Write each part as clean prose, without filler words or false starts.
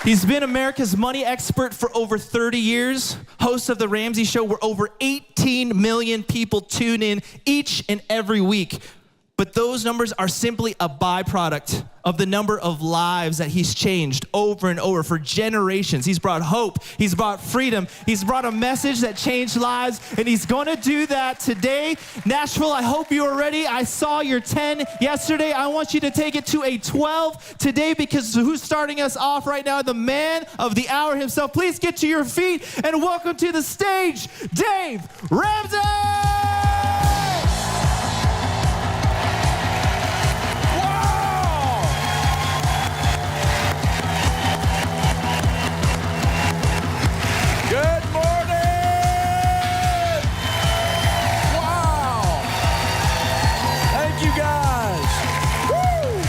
He's been America's money expert for over 30 years, host of The Ramsay Show, where over 18 million people tune in each and every week. But those numbers are simply a byproduct of the number of lives that he's changed over and over for generations. He's brought hope, he's brought freedom, he's brought a message that changed lives, and he's gonna do that today. Nashville, I hope you are ready. I saw your 10 yesterday. I want you to take it to a 12 today, because who's starting us off right now? The man of the hour himself. Please get to your feet and welcome to the stage, Dave Ramsay! Good morning! Wow! Thank you guys. Woo!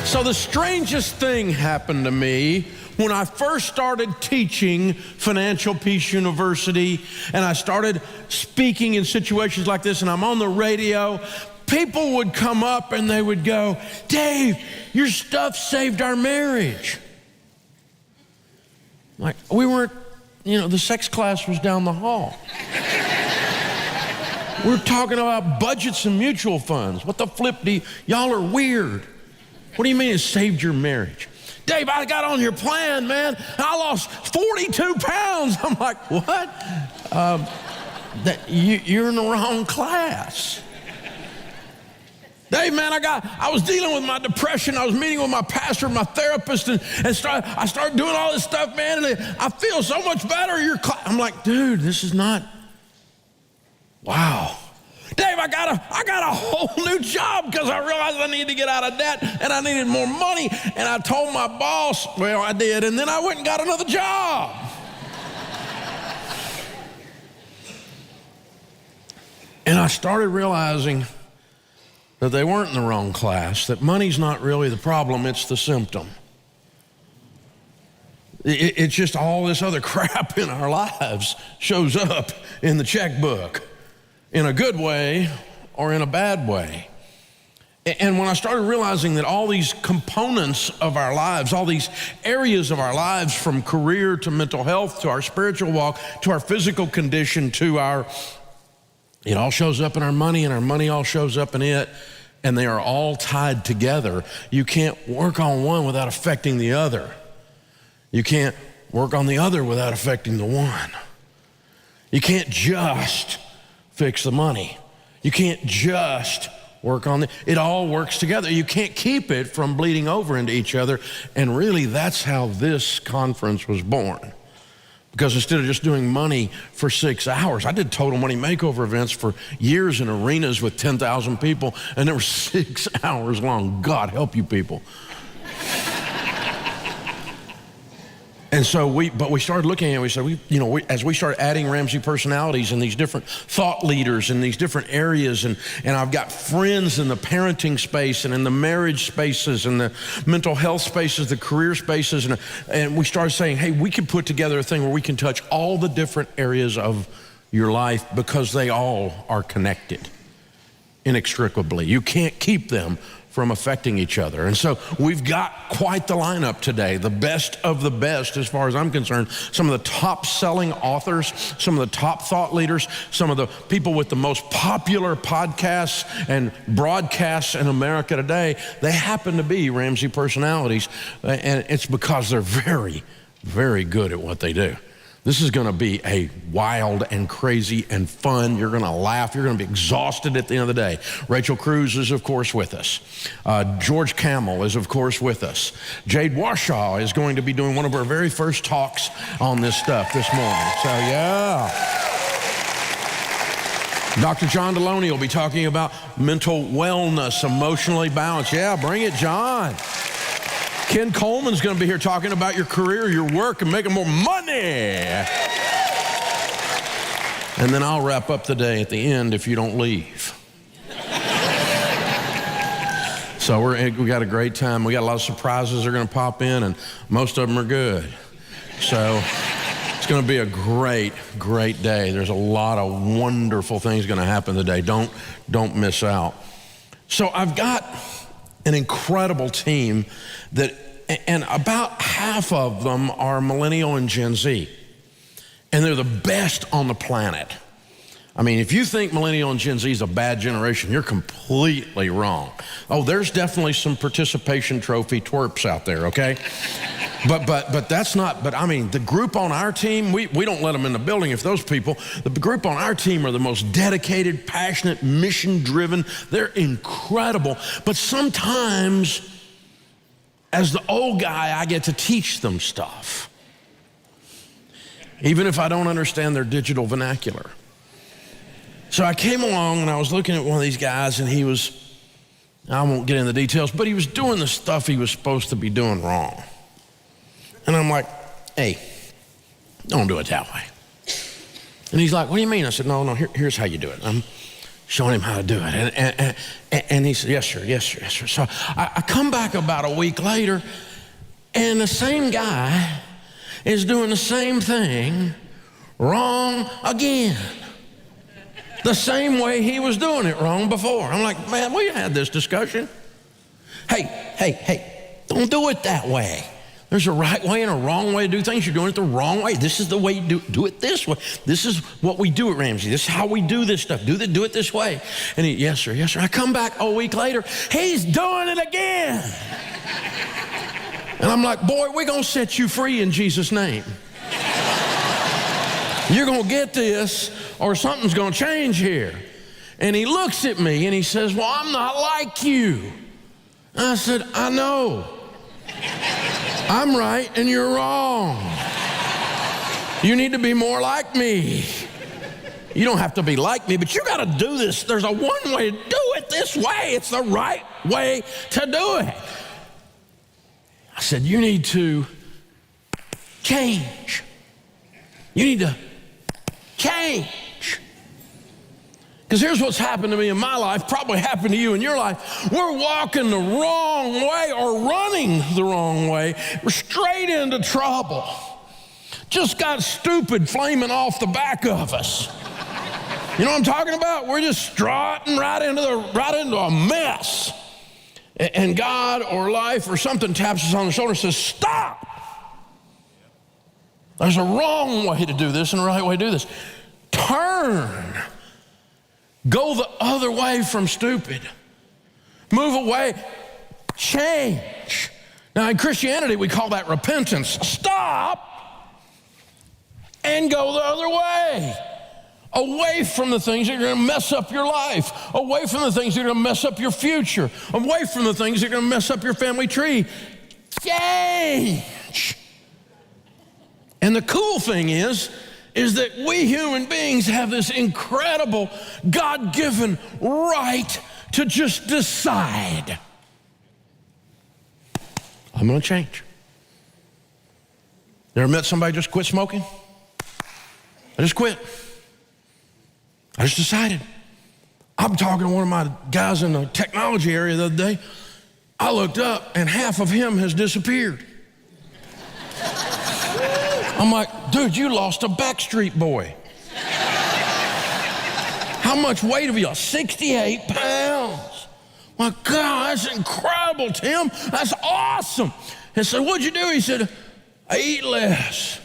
So the strangest thing happened to me when I first started teaching Financial Peace University, and I started speaking in situations like this, and I'm on the radio. People would come up and they would go, "Dave, your stuff saved our marriage." Like, we weren't, the sex class was down the hall. We're talking about budgets and mutual funds. What the flip y'all are weird. What do you mean it saved your marriage? "Dave, I got on your plan, man. I lost 42 pounds. I'm like, "What? You're in the wrong class." "Dave, man, I was dealing with my depression. I was meeting with my pastor, my therapist, and I started doing all this stuff, man, and I feel so much better." I'm like, "Dude, this is not, wow." "Dave, I got a whole new job because I realized I needed to get out of debt and I needed more money, and I told my boss." Well, I did, and then I went and got another job. And I started realizing that they weren't in the wrong class, that money's not really the problem, it's the symptom. It's just all this other crap in our lives shows up in the checkbook, in a good way or in a bad way. And when I started realizing that all these components of our lives, all these areas of our lives, from career to mental health to our spiritual walk to our physical condition to it all shows up in our money, and our money all shows up in it, and they are all tied together. You can't work on one without affecting the other. You can't work on the other without affecting the one. You can't just fix the money. You can't just work on it all works together. You can't keep it from bleeding over into each other, and really that's how this conference was born. Because instead of just doing money for 6 hours, I did total money makeover events for years in arenas with 10,000 people, and they were 6 hours long. God help you people. And so we started looking at it, we said, as we started adding Ramsay personalities and these different thought leaders in these different areas, and I've got friends in the parenting space and in the marriage spaces and the mental health spaces, the career spaces, and we started saying, hey, we can put together a thing where we can touch all the different areas of your life because they all are connected inextricably. You can't keep them from affecting each other. And so we've got quite the lineup today, the best of the best as far as I'm concerned. Some of the top selling authors, some of the top thought leaders, some of the people with the most popular podcasts and broadcasts in America today, they happen to be Ramsay personalities, and it's because they're very, very good at what they do. This is gonna be a wild and crazy and fun. You're gonna laugh, you're gonna be exhausted at the end of the day. Rachel Cruz is of course with us. George Camel is of course with us. Jade Warshaw is going to be doing one of our very first talks on this stuff this morning. So yeah. Dr. John Deloney will be talking about mental wellness, emotionally balanced. Yeah, bring it, John. Ken Coleman's going to be here talking about your career, your work, and making more money. And then I'll wrap up the day at the end if you don't leave. So we got a great time. We got a lot of surprises that are going to pop in, and most of them are good. So it's going to be a great, great day. There's a lot of wonderful things going to happen today. Don't miss out. So I've got an incredible team and about half of them are millennial and Gen Z. And they're the best on the planet. I mean, if you think millennial and Gen Z is a bad generation, you're completely wrong. Oh, there's definitely some participation trophy twerps out there, okay? But that's not, but I mean, the group on our team, we don't let them in the building if those people, the group on our team are the most dedicated, passionate, mission-driven. They're incredible. But sometimes, as the old guy, I get to teach them stuff, even if I don't understand their digital vernacular. So I came along and I was looking at one of these guys, and he was, I won't get into the details, but he was doing the stuff he was supposed to be doing wrong. And I'm like, hey, don't do it that way. And he's like, what do you mean? I said, no, here's how you do it. I'm showing him how to do it. And he said, yes, sir. So I come back about a week later, and the same guy is doing the same thing wrong again. The same way he was doing it wrong before. I'm like, man, we had this discussion. Hey, don't do it that way. There's a right way and a wrong way to do things. You're doing it the wrong way. This is the way you do it this way. This is what we do at Ramsay. This is how we do this stuff. Do it this way. And he, yes, sir. I come back a week later, he's doing it again. And I'm like, boy, we're going to set you free in Jesus' name. You're going to get this, or something's going to change here. And he looks at me and he says, well, I'm not like you. And I said, I know. I'm right and you're wrong. You need to be more like me. You don't have to be like me, but you got to do this. There's a one way to do it this way. It's the right way to do it. I said, you need to change. You need to change. Because here's what's happened to me in my life, probably happened to you in your life. We're walking the wrong way or running the wrong way. We're straight into trouble. Just got stupid flaming off the back of us. You know what I'm talking about? We're just strutting right into a mess. And God or life or something taps us on the shoulder and says, stop. There's a wrong way to do this and a right way to do this. Turn. Go the other way from stupid. Move away. Change. Now, in Christianity, we call that repentance. Stop and go the other way. Away from the things that are going to mess up your life. Away from the things that are going to mess up your future. Away from the things that are going to mess up your family tree. Change. And the cool thing is that we human beings have this incredible God-given right to just decide. I'm going to change. You ever met somebody just quit smoking? I just quit. I just decided. I'm talking to one of my guys in the technology area the other day. I looked up and half of him has disappeared. I'm like, dude, you lost a Backstreet Boy. How much weight have you lost? 68 pounds. My God, that's incredible, Tim. That's awesome. And so what'd you do? He said, I eat less.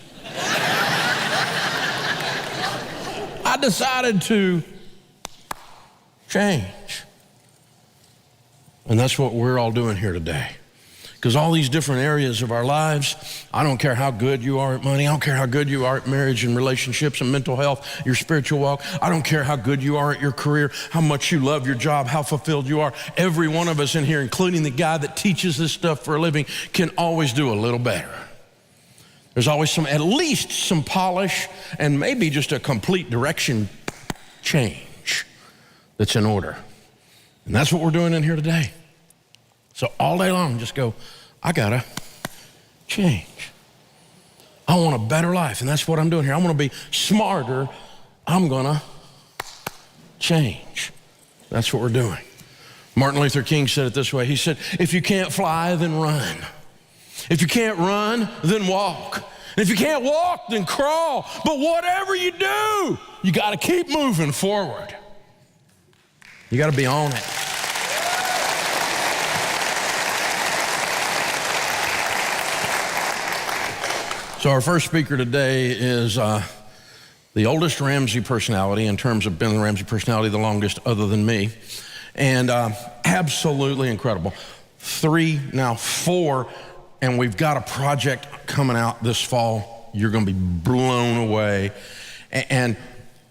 I decided to change. And that's what we're all doing here today. Because all these different areas of our lives, I don't care how good you are at money. I don't care how good you are at marriage and relationships and mental health, your spiritual walk. I don't care how good you are at your career, how much you love your job, how fulfilled you are. Every one of us in here, including the guy that teaches this stuff for a living, can always do a little better. There's always at least some polish and maybe just a complete direction change that's in order. And that's what we're doing in here today. So all day long, just go, I gotta change. I want a better life, and that's what I'm doing here. I want to be smarter. I'm gonna change. That's what we're doing. Martin Luther King said it this way. He said, if you can't fly, then run. If you can't run, then walk. And if you can't walk, then crawl. But whatever you do, you gotta keep moving forward. You gotta be on it. So our first speaker today is the oldest Ramsay personality in terms of being the Ramsay personality, the longest other than me. And absolutely incredible. 3, now 4, and we've got a project coming out this fall. You're gonna be blown away. And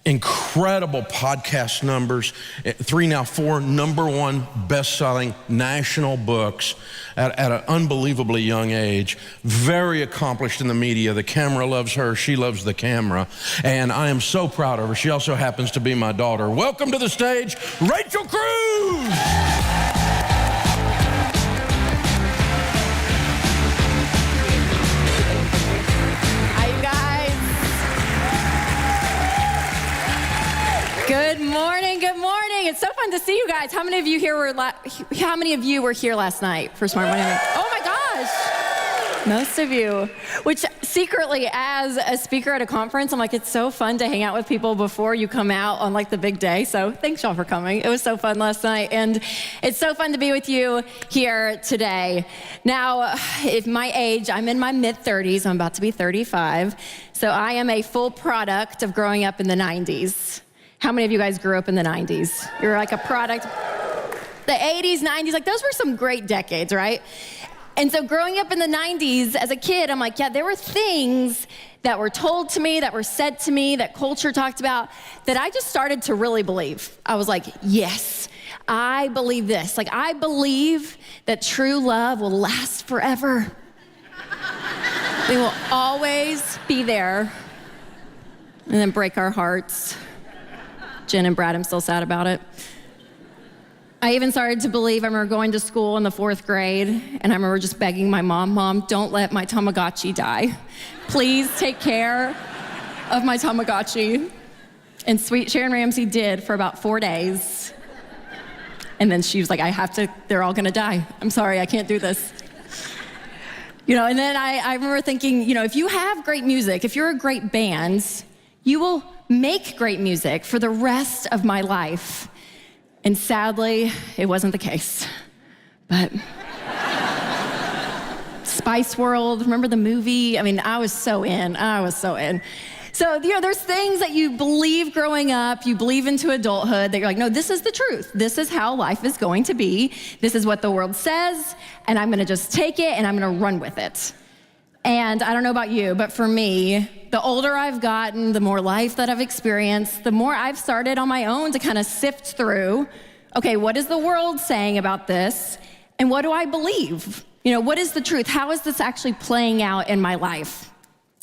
incredible podcast numbers. 3, now 4, #1 best-selling national books at an unbelievably young age. Very accomplished in the media. The camera loves her. She loves the camera. And I am so proud of her. She also happens to be my daughter. Welcome to the stage, Rachel Cruz. Good morning, good morning. It's so fun to see you guys. How many of you were here last night for Smart Money? Oh my gosh, most of you. Which secretly, as a speaker at a conference, I'm like, it's so fun to hang out with people before you come out on like the big day. So thanks y'all for coming. It was so fun last night. And it's so fun to be with you here today. Now, if my age, I'm in my mid-30s. I'm about to be 35. So I am a full product of growing up in the 90s. How many of you guys grew up in the 90s? You're like a product. The 80s, 90s, like those were some great decades, right? And so growing up in the 90s as a kid, I'm like, yeah, there were things that were told to me, that were said to me, that culture talked about, that I just started to really believe. I was like, yes, I believe this. Like, I believe that true love will last forever. They will always be there and then break our hearts. Jen and Brad, I'm still sad about it. I even started to believe, I remember going to school in the 4th grade, and I remember just begging my mom, don't let my Tamagotchi die. Please take care of my Tamagotchi. And sweet Sharon Ramsey did for about 4 days. And then she was like, they're all gonna die. I'm sorry, I can't do this. And then I remember thinking, if you have great music, if you're a great band, you will make great music for the rest of my life. And sadly, it wasn't the case. But Spice World, remember the movie? I mean, I was so in. So, there's things that you believe growing up, you believe into adulthood, that you're like, no, this is the truth. This is how life is going to be. This is what the world says, and I'm gonna just take it and I'm gonna run with it. And I don't know about you, but for me, the older I've gotten, the more life that I've experienced, the more I've started on my own to kind of sift through, okay, what is the world saying about this? And what do I believe? What is the truth? How is this actually playing out in my life?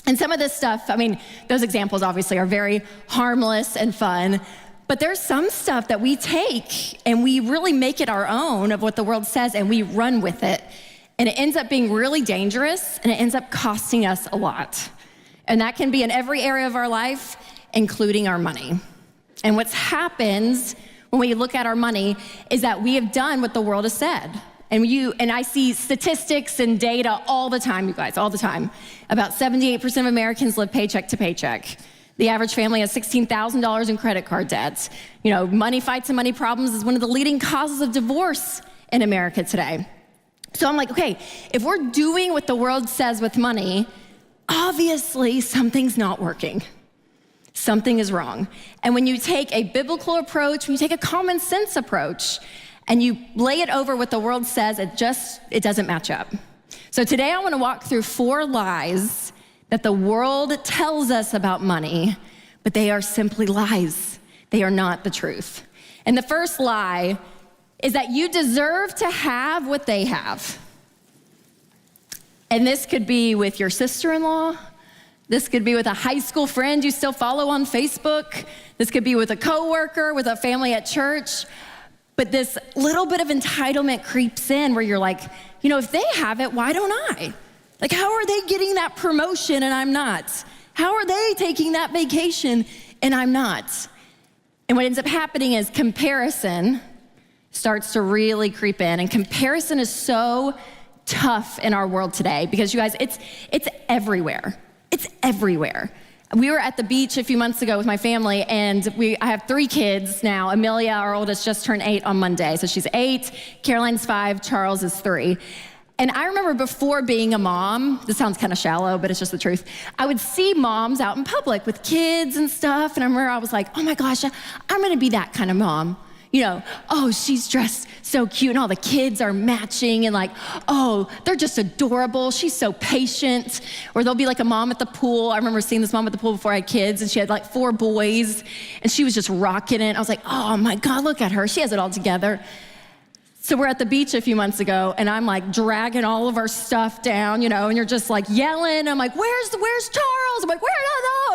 And some of this stuff, those examples obviously are very harmless and fun, but there's some stuff that we take and we really make it our own of what the world says and we run with it. And it ends up being really dangerous, and it ends up costing us a lot. And that can be in every area of our life, including our money. And what happens when we look at our money is that we have done what the world has said. And I see statistics and data all the time, you guys, all the time. About 78% of Americans live paycheck to paycheck. The average family has $16,000 in credit card debts. Money fights and money problems is one of the leading causes of divorce in America today. So I'm like, okay, if we're doing what the world says with money, obviously something's not working. Something is wrong. And when you take a biblical approach, when you take a common sense approach, and you lay it over what the world says, it doesn't match up. So today I wanna walk through 4 lies that the world tells us about money, but they are simply lies. They are not the truth. And the first lie is that you deserve to have what they have. And this could be with your sister-in-law. This could be with a high school friend you still follow on Facebook. This could be with a coworker, with a family at church. But this little bit of entitlement creeps in where you're like, if they have it, why don't I? Like, how are they getting that promotion and I'm not? How are they taking that vacation and I'm not? And what ends up happening is comparison starts to really creep in. And comparison is so tough in our world today because, you guys, it's everywhere. It's everywhere. We were at the beach a few months ago with my family, and I have 3 kids now. Amelia, our oldest, just turned 8 on Monday. So she's 8, Caroline's 5, Charles is 3. And I remember before being a mom, this sounds kind of shallow, but it's just the truth. I would see moms out in public with kids and stuff. And I remember I was like, oh my gosh, I'm gonna be that kind of mom. You know, oh, she's dressed so cute and all the kids are matching and like, oh, they're just adorable. She's so patient. Or there'll be like a mom at the pool. I remember seeing this mom at the pool before I had kids and she had like 4 boys and she was just rocking it. I was like, oh my God, look at her. She has it all together. So we're at the beach a few months ago and I'm like dragging all of our stuff down, you know, and you're just like yelling. I'm like, where's Charles? I'm like, where?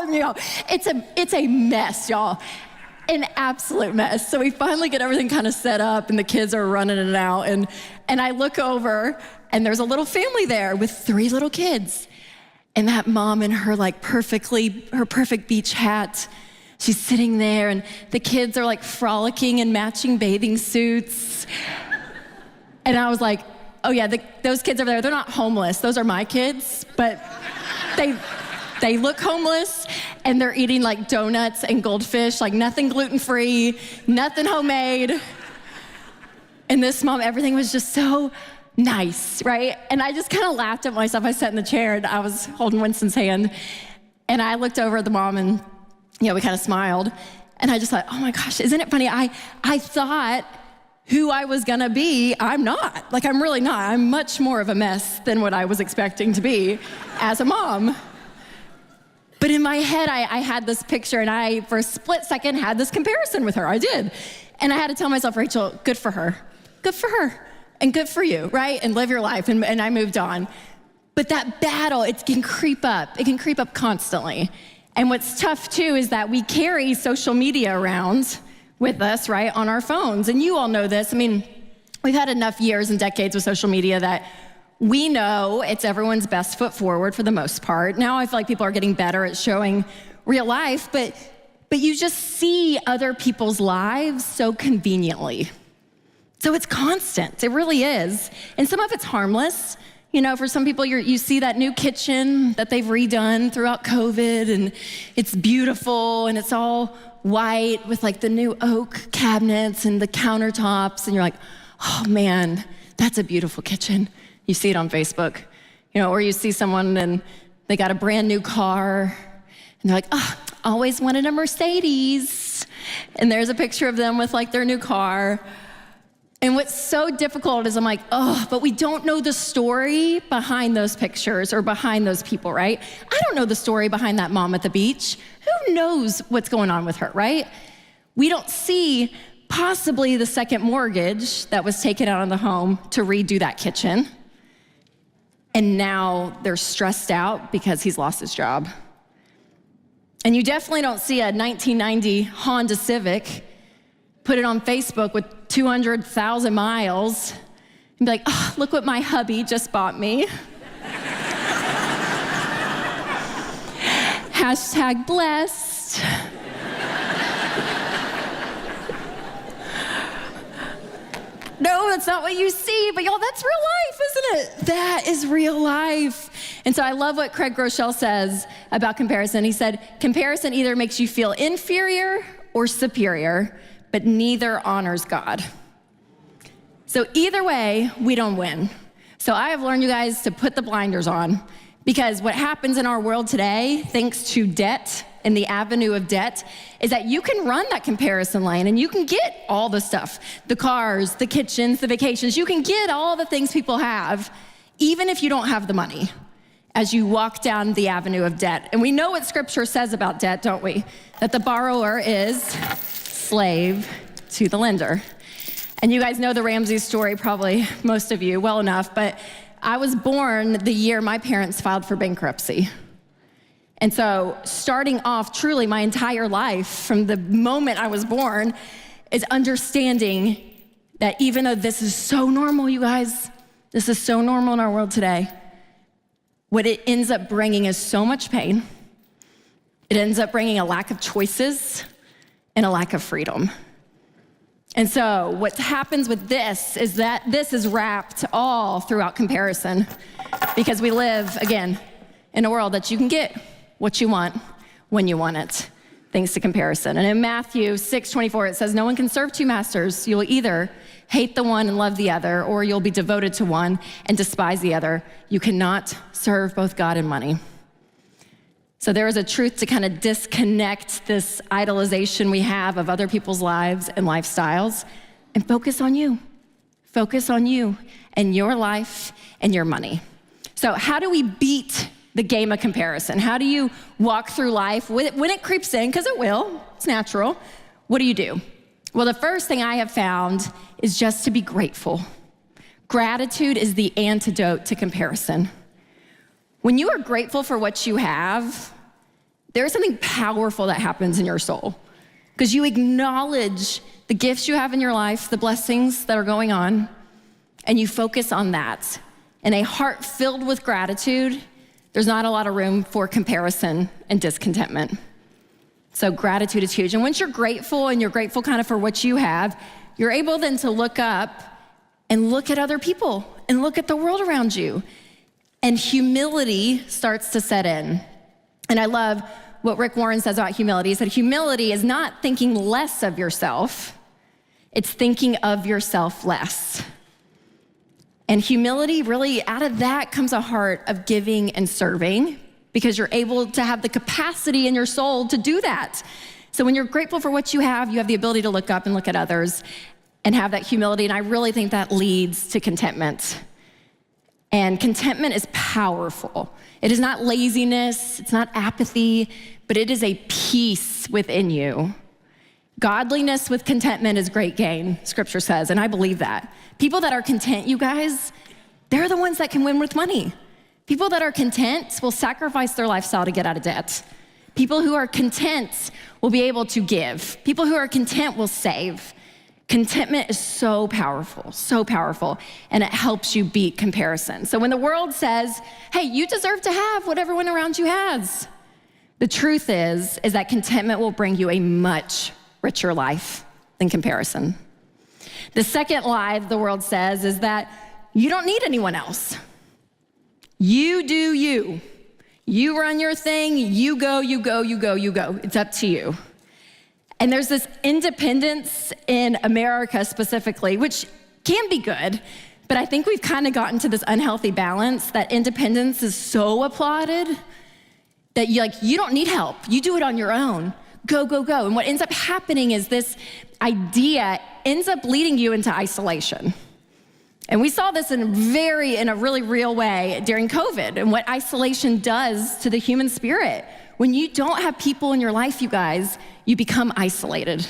No. You know, it's a mess, y'all. An absolute mess. So we finally get everything kind of set up and the kids are running it out. And I look over and there's a little family there with 3 little kids. And that mom in her perfect beach hat, she's sitting there and the kids are like frolicking in matching bathing suits. And I was like, oh yeah, those kids over there, they're not homeless. Those are my kids, but they look homeless and they're eating like donuts and goldfish, like nothing gluten-free, nothing homemade. And this mom, everything was just so nice, right? And I just kind of laughed at myself. I sat in the chair and I was holding Winston's hand and I looked over at the mom and, you know, we kind of smiled. And I just thought, oh my gosh, isn't it funny? I thought who I was gonna be, I'm not. Like, I'm really not. I'm much more of a mess than what I was expecting to be as a mom. But in my head, I had this picture and I, for a split second, had this comparison with her. I did. And I had to tell myself, Rachel, good for her. Good for her. And good for you, right? And live your life. And I moved on. But that battle, it can creep up. It can creep up constantly. And what's tough too is that we carry social media around with us, right, on our phones. And you all know this. I mean, we've had enough years and decades with social media that we know it's everyone's best foot forward for the most part. Now I feel like people are getting better at showing real life, but you just see other people's lives so conveniently. So it's constant, it really is. And some of it's harmless. You know, for some people, you see that new kitchen that they've redone throughout COVID, and it's beautiful, and it's all white with like the new oak cabinets and the countertops, and you're like, oh man, that's a beautiful kitchen. You see it on Facebook, you know, or you see someone and they got a brand new car, and they're like, oh, always wanted a Mercedes. And there's a picture of them with like their new car. And what's so difficult is I'm like, oh, but we don't know the story behind those pictures or behind those people, right? I don't know the story behind that mom at the beach. Who knows what's going on with her, right? We don't see possibly the second mortgage that was taken out on the home to redo that kitchen. And now they're stressed out because he's lost his job. And you definitely don't see a 1990 Honda Civic, put it on Facebook with 200,000 miles, and be like, oh, look what my hubby just bought me. Hashtag blessed. No, that's not what you see, but y'all, that's real life, isn't it? That is real life. And so I love what Craig Groeschel says about comparison. He said, comparison either makes you feel inferior or superior, but neither honors God. So either way, we don't win. So I have learned, you guys, to put the blinders on, because what happens in our world today, thanks to debt and the avenue of debt, is that you can run that comparison lane and you can get all the stuff, the cars, the kitchens, the vacations. You can get all the things people have, even if you don't have the money, as you walk down the avenue of debt. And we know what Scripture says about debt, don't we? That the borrower is slave to the lender. And you guys know the Ramsay story, probably most of you well enough, but I was born the year my parents filed for bankruptcy. And so starting off truly my entire life from the moment I was born is understanding that even though this is so normal, you guys, this is so normal in our world today, what it ends up bringing is so much pain. It ends up bringing a lack of choices and a lack of freedom. And so what happens with this is that this is wrapped all throughout comparison, because we live, again, in a world that you can get what you want when you want it. thanks to comparison. And in Matthew 6:24, it says, no one can serve two masters. You'll either hate the one and love the other, or you'll be devoted to one and despise the other. You cannot serve both God and money. So there is a truth to kind of disconnect this idolization we have of other people's lives and lifestyles and focus on you. Focus on you and your life and your money. So how do we beat the game of comparison? How do you walk through life when it creeps in? Because it will, it's natural. What do? Well, the first thing I have found is just to be grateful. Gratitude is the antidote to comparison. When you are grateful for what you have, there's something powerful that happens in your soul because you acknowledge the gifts you have in your life, the blessings that are going on, and you focus on that. In a heart filled with gratitude, there's not a lot of room for comparison and discontentment. So gratitude is huge. And once you're grateful and you're grateful kind of for what you have, you're able then to look up and look at other people and look at the world around you. And humility starts to set in. And I love what Rick Warren says about humility. He said, humility is not thinking less of yourself, it's thinking of yourself less. And humility, really, out of that comes a heart of giving and serving because you're able to have the capacity in your soul to do that. So when you're grateful for what you have the ability to look up and look at others and have that humility. And I really think that leads to contentment. And contentment is powerful. It is not laziness, it's not apathy, but it is a peace within you. Godliness with contentment is great gain, Scripture says, and I believe that. People that are content, you guys, they're the ones that can win with money. People that are content will sacrifice their lifestyle to get out of debt. People who are content will be able to give. People who are content will save. Contentment is so powerful, and it helps you beat comparison. So when the world says, hey, you deserve to have what everyone around you has, the truth is that contentment will bring you a much richer life than comparison. The second lie the world says is that you don't need anyone else. You do you. You run your thing, you go. It's up to you. And there's this independence in America specifically, which can be good, but I think we've kind of gotten to this unhealthy balance that independence is so applauded that you don't need help. You do it on your own. Go. And what ends up happening is this idea ends up leading you into isolation. And we saw this in a really real way during COVID and what isolation does to the human spirit. When you don't have people in your life, you guys, you become isolated.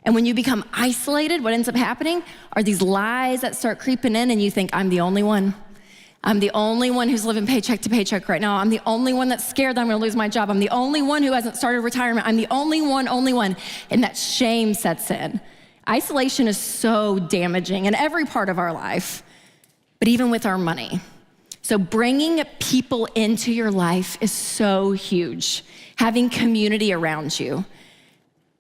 And when you become isolated, what ends up happening are these lies that start creeping in and you think, I'm the only one. I'm the only one who's living paycheck to paycheck right now. I'm the only one that's scared that I'm gonna lose my job. I'm the only one who hasn't started retirement. I'm the only one. And that shame sets in. Isolation is so damaging in every part of our life, but even with our money. So bringing people into your life is so huge. Having community around you.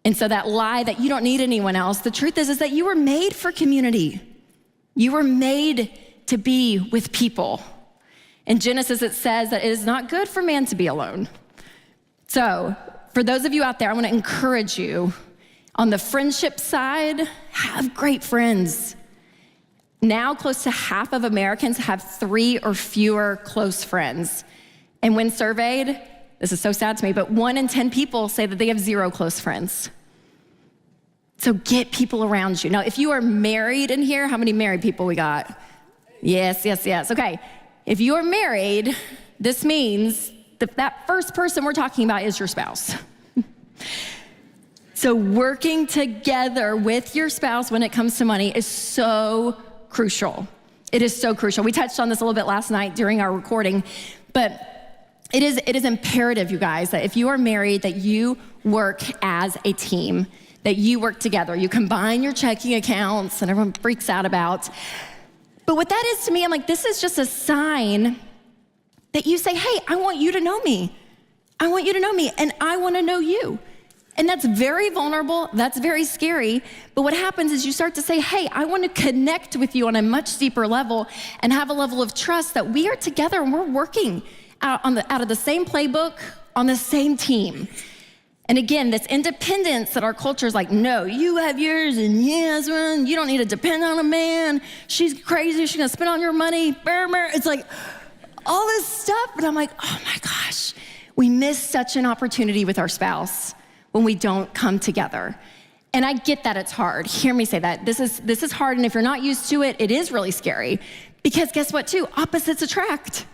And so that lie that you don't need anyone else, the truth is that you were made for community. You were made to be with people. In Genesis, it says that it is not good for man to be alone. So for those of you out there, I want to encourage you on the friendship side, have great friends. Now, close to half of Americans have 3 or fewer close friends. And when surveyed, this is so sad to me, but 1 in 10 people say that they have 0 close friends. So get people around you. Now, if you are married in here, how many married people we got? Yes. Okay, if you are married, this means that first person we're talking about is your spouse. So working together with your spouse when it comes to money is so crucial. It is so crucial. We touched on this a little bit last night during our recording, but it is imperative, you guys, that if you are married, that you work as a team, that you work together. You combine your checking accounts and everyone freaks out about. But what that is to me, I'm like, this is just a sign that you say, hey, I want you to know me. I want you to know me, and I want to know you. And that's very vulnerable, that's very scary, but what happens is you start to say, hey, I want to connect with you on a much deeper level and have a level of trust that we are together and we're working out of the same playbook on the same team. And again, this independence that our culture is like, no, you have yours and he has one. You don't need to depend on a man. She's crazy. She's going to spend all your money. It's like all this stuff. But I'm like, oh my gosh, we miss such an opportunity with our spouse when we don't come together. And I get that it's hard. Hear me say that. This is hard. And if you're not used to it, it is really scary. Because guess what, too? Opposites attract.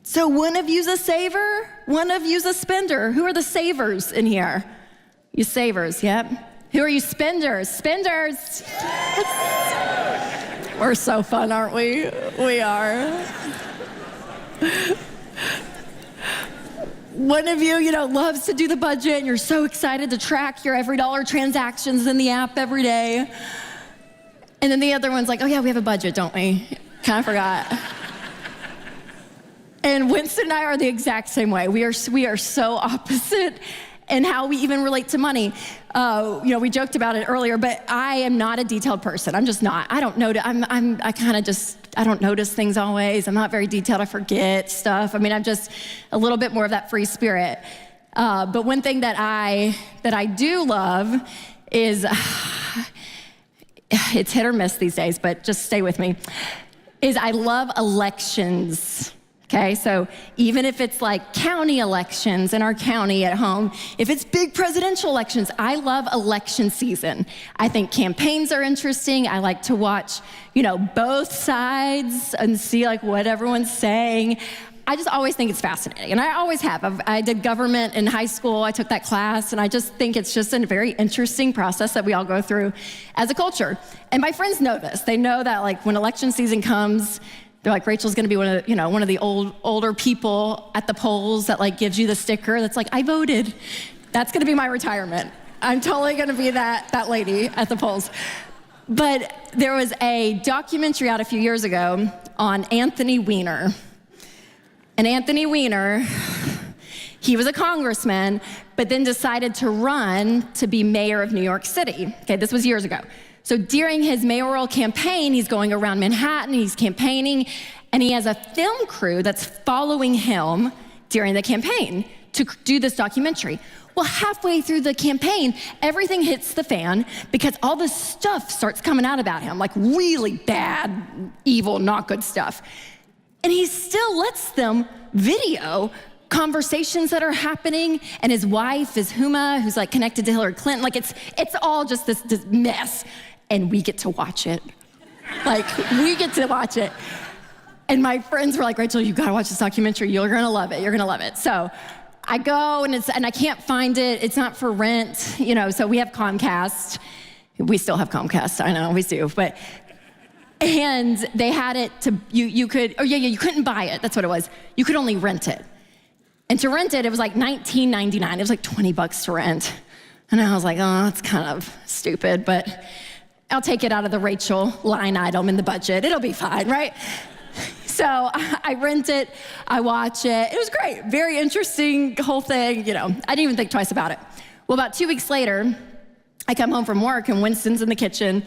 So one of you's a saver, one of you's a spender. Who are the savers in here? You savers, yep. Who are you spenders? Spenders. We're so fun, aren't we? We are. One of you, loves to do the budget and you're so excited to track your every dollar transactions in the app every day. And then the other one's like, oh yeah, we have a budget, don't we? Kind of forgot. And Winston and I are the exact same way. We are so opposite in how we even relate to money. We joked about it earlier, but I am not a detailed person. I'm just not. I don't know. I don't notice things always. I'm not very detailed. I forget stuff. I'm just a little bit more of that free spirit. But one thing that I do love is, it's hit or miss these days, but just stay with me, is I love elections. Okay, so even if it's like county elections in our county at home, if it's big presidential elections, I love election season. I think campaigns are interesting. I like to watch, both sides and see like what everyone's saying. I just always think it's fascinating, and I always have. I did government in high school. I took that class, and I just think it's just a very interesting process that we all go through as a culture. And my friends know this. They know that like when election season comes, they're like, Rachel's gonna be one of the older people at the polls that like gives you the sticker that's like, I voted. That's gonna be my retirement. I'm totally gonna be that lady at the polls. But there was a documentary out a few years ago on Anthony Weiner. And Anthony Weiner, he was a congressman, but then decided to run to be mayor of New York City. Okay, this was years ago. So during his mayoral campaign, he's going around Manhattan, he's campaigning, and he has a film crew that's following him during the campaign to do this documentary. Well, halfway through the campaign, everything hits the fan because all this stuff starts coming out about him, like really bad, evil, not good stuff. And he still lets them video conversations that are happening, and his wife is Huma, who's like connected to Hillary Clinton. Like it's all just this mess. And we get to watch it. We get to watch it. And my friends were like, Rachel, you gotta watch this documentary. You're gonna love it, you're gonna love it. So I go and I can't find it. It's not for rent, so we have Comcast. We still have Comcast, I know, we do. And they had it you couldn't buy it, that's what it was. You could only rent it. And to rent it, it was like $19.99. It was like $20 to rent. And I was like, oh, that's kind of stupid, but I'll take it out of the Rachel line item in the budget. It'll be fine, right? So I rent it, I watch it. It was great, very interesting whole thing. I didn't even think twice about it. Well, about 2 weeks later, I come home from work and Winston's in the kitchen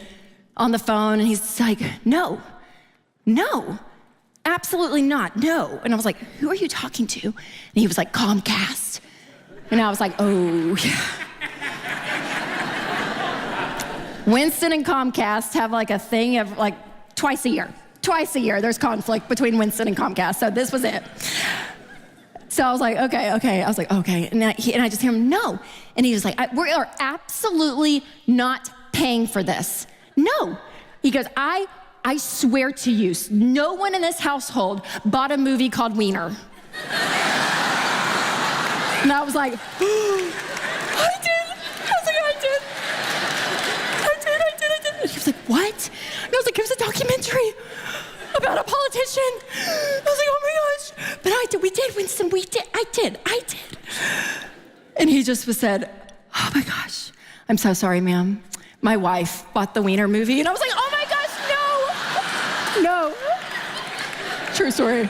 on the phone and he's like, no, absolutely not, no. And I was like, who are you talking to? And he was like, Comcast. And I was like, oh, yeah. Winston and Comcast have like a thing of like twice a year. Twice a year, there's conflict between Winston and Comcast, so this was it. So I was like, okay. I was like, okay. And I just hear him, no. And he was like, we are absolutely not paying for this. No. He goes, I swear to you, no one in this household bought a movie called Wiener. And I was like, I did. I was like, I did. And he was like, what? And I was like, it was a documentary about a politician. I was like, oh my gosh. But we did, Winston, I did. And he just said, oh my gosh, I'm so sorry, ma'am. My wife bought the Wiener movie. And I was like, oh my gosh, no. True story.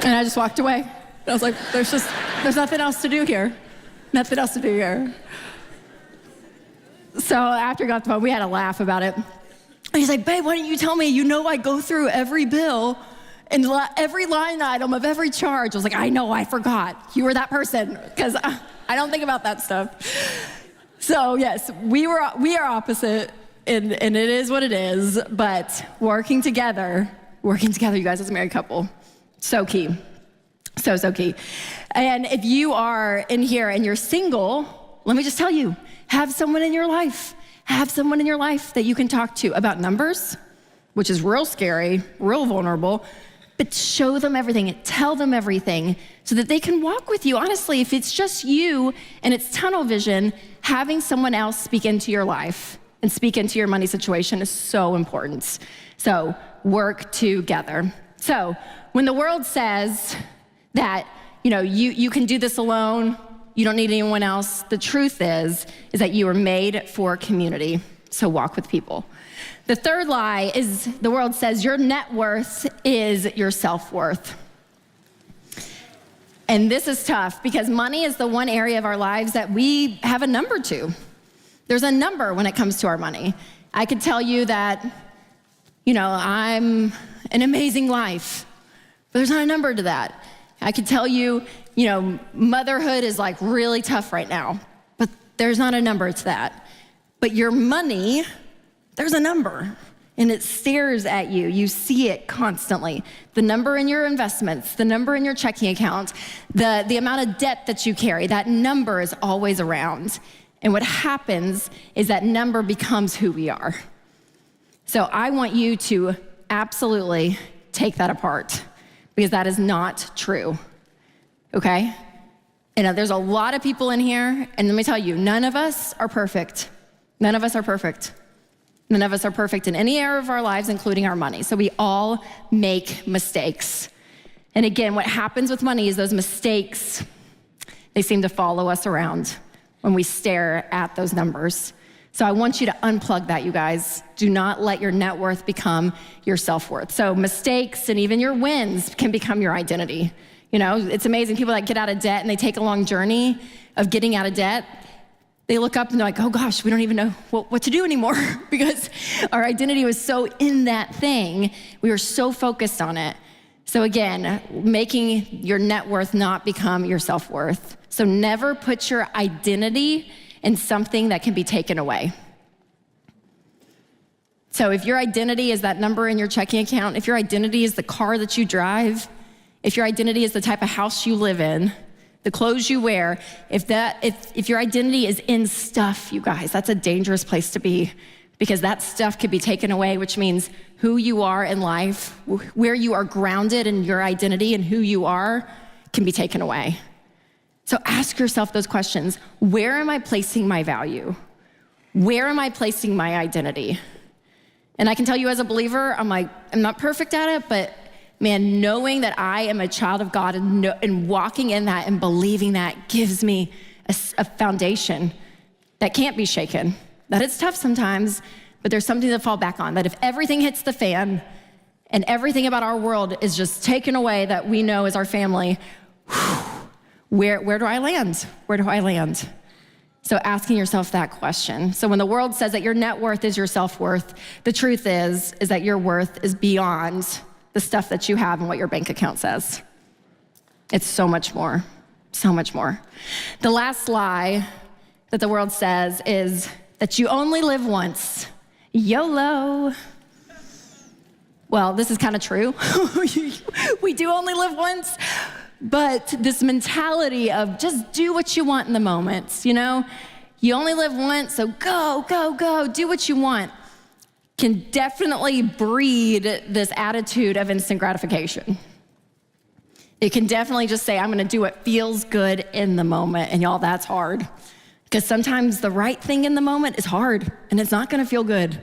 And I just walked away. I was like, there's nothing else to do here. Nothing else to do here. So after I got the phone, we had a laugh about it. And he's like, babe, why didn't you tell me? I go through every bill And every line item of every charge, I was like, I know, I forgot. You were that person, because I don't think about that stuff. So yes, we are opposite, and it is what it is, but working together, you guys as a married couple, so key. So key. And if you are in here and you're single, let me just tell you, have someone in your life. Have someone in your life that you can talk to about numbers, which is real scary, real vulnerable, but show them everything, tell them everything so that they can walk with you. Honestly, if it's just you and it's tunnel vision, having someone else speak into your life and speak into your money situation is so important. So work together. So when the world says that, you can do this alone, you don't need anyone else, the truth is that you were made for community. So walk with people. The third lie is the world says your net worth is your self-worth. And this is tough because money is the one area of our lives that we have a number to. There's a number when it comes to our money. I could tell you that, I'm an amazing life, but there's not a number to that. I could tell you, motherhood is like really tough right now, but there's not a number to that. But your money, there's a number, and it stares at you. You see it constantly. The number in your investments, the number in your checking account, the amount of debt that you carry, that number is always around. And what happens is that number becomes who we are. So I want you to absolutely take that apart, because that is not true, okay? There's a lot of people in here, and let me tell you, none of us are perfect. None of us are perfect. None of us are perfect in any area of our lives, including our money. So we all make mistakes. And again, what happens with money is those mistakes, they seem to follow us around when we stare at those numbers. So I want you to unplug that, you guys. Do not let your net worth become your self-worth. So mistakes and even your wins can become your identity. It's amazing. People that get out of debt and they take a long journey of getting out of debt, they look up and they're like, oh gosh, we don't even know what to do anymore because our identity was so in that thing. We were so focused on it. So again, making your net worth not become your self-worth. So never put your identity in something that can be taken away. So if your identity is that number in your checking account, if your identity is the car that you drive, if your identity is the type of house you live in, the clothes you wear, if your identity is in stuff, you guys, that's a dangerous place to be, because that stuff could be taken away, which means who you are in life, where you are grounded in your identity and who you are, can be taken away. So ask yourself those questions. Where am I placing my value? Where am I placing my identity? And I can tell you as a believer, I'm not perfect at it, but man, knowing that I am a child of God and walking in that and believing that gives me a foundation that can't be shaken. That it's tough sometimes, but there's something to fall back on. That if everything hits the fan and everything about our world is just taken away that we know as our family, where do I land? Where do I land? So asking yourself that question. So when the world says that your net worth is your self-worth, the truth is that your worth is beyond the stuff that you have and what your bank account says. It's so much more, so much more. The last lie that the world says is that you only live once. YOLO. Well, this is kind of true. We do only live once, but this mentality of just do what you want in the moment, you only live once, so go, do what you want, can definitely breed this attitude of instant gratification. It can definitely just say, I'm gonna do what feels good in the moment, and y'all, that's hard. Because sometimes the right thing in the moment is hard, and it's not gonna feel good.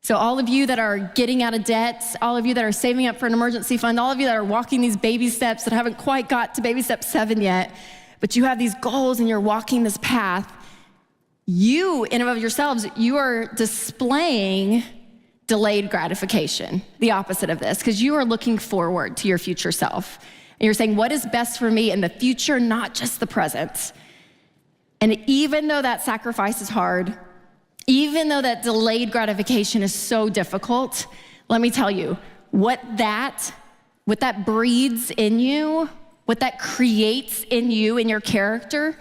So all of you that are getting out of debt, all of you that are saving up for an emergency fund, all of you that are walking these baby steps that haven't quite got to baby step 7 yet, but you have these goals and you're walking this path, you, in and of yourselves, you are displaying delayed gratification, the opposite of this, because you are looking forward to your future self. And you're saying, what is best for me in the future, not just the present? And even though that sacrifice is hard, even though that delayed gratification is so difficult, let me tell you, what that what that breeds in you, what that creates in you, in your character,